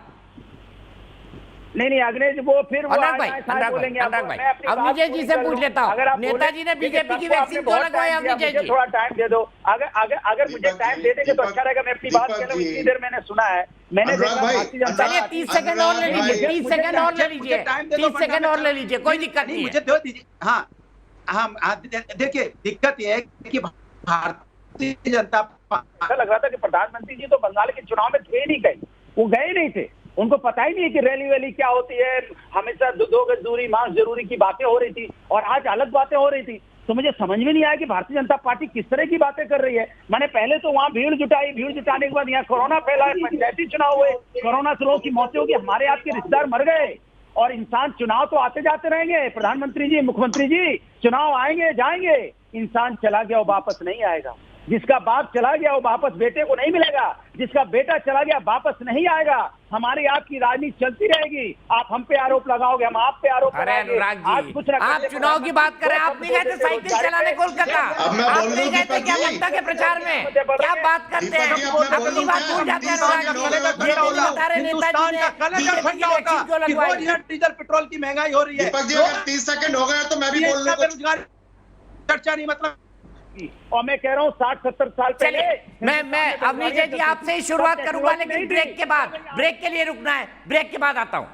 Speaker 16: नहीं, अग्नेश वो फिर
Speaker 1: अनुराग भाई, अब निजय जी से पूछ लेता हूँ। नेताजी ने बीजेपी की वैक्सीन क्यों लगवाई? अब निजय जी
Speaker 16: थोड़ा टाइम दे दो। अगर मुझे टाइम दे देंगे तो अच्छा रहेगा। मैं अपनी बात कह रहा हूँ, इतनी देर मैंने सुना है, मैंने
Speaker 1: चलिए 30 सेकंड और ले लीजिए, 30 सेकंड और ले लीजिए, 30 सेकंड और ले लीजिए, कोई दिक्कत नहीं,
Speaker 15: मुझे दे दीजिए। हाँ, देखिए, दिक्कत यह है कि भारतीय जनता
Speaker 16: ऐसा लग रहा था कि प्रधानमंत्री जी तो बंगाल के चुनाव में थे नहीं कहीं, वो गए नहीं थे, उनको पता ही नहीं है कि रैली वैली क्या होती है। हमेशा 2 गज दूरी, मास्क जरूरी की बातें हो रही थी और आज अलग बातें हो रही थी। तो मुझे समझ में नहीं आया कि भारतीय जनता पार्टी किस तरह की बातें कर रही है। मैंने पहले तो वहां भीड़ जुटाई, भीड़ जुटाने के बाद यहाँ कोरोना फैला है, पंचायती चुनाव हुए, कोरोना से लोगों की मौतें होगी, हमारे आपके रिश्तेदार मर गए। और इंसान, चुनाव तो आते जाते रहेंगे, प्रधानमंत्री जी, मुख्यमंत्री जी, चुनाव आएंगे जाएंगे, इंसान चला गया वो वापस नहीं आएगा। जिसका बाप चला गया वो वापस बेटे को नहीं मिलेगा, जिसका बेटा चला गया वापस नहीं आएगा। हमारी आपकी राजनीति चलती रहेगी। आप हम पे आरोप लगाओगे, हम आप पे आरोप लगाएंगे। आज कुछ
Speaker 1: आप चुनाव की बात कर रहे हैं, आप नहीं गए थे साइकिल चलाने कोलकाता, आप नहीं गए थे क्या ममता के प्रचार में? क्या बात करते हैं, अपनी बात भूल जाते हैं।
Speaker 15: डीजल पेट्रोल की महंगाई हो रही है।
Speaker 12: 30 सेकंड हो गए तो मैं भी बोल लूं।
Speaker 15: चर्चा नहीं, मतलब
Speaker 16: और मैं कह रहा हूँ 60-70 साल पहले
Speaker 1: मैं अवनीश जी आपसे ही शुरुआत करूंगा, लेकिन ब्रेक के बाद, ब्रेक के लिए रुकना है, ब्रेक के बाद आता हूं।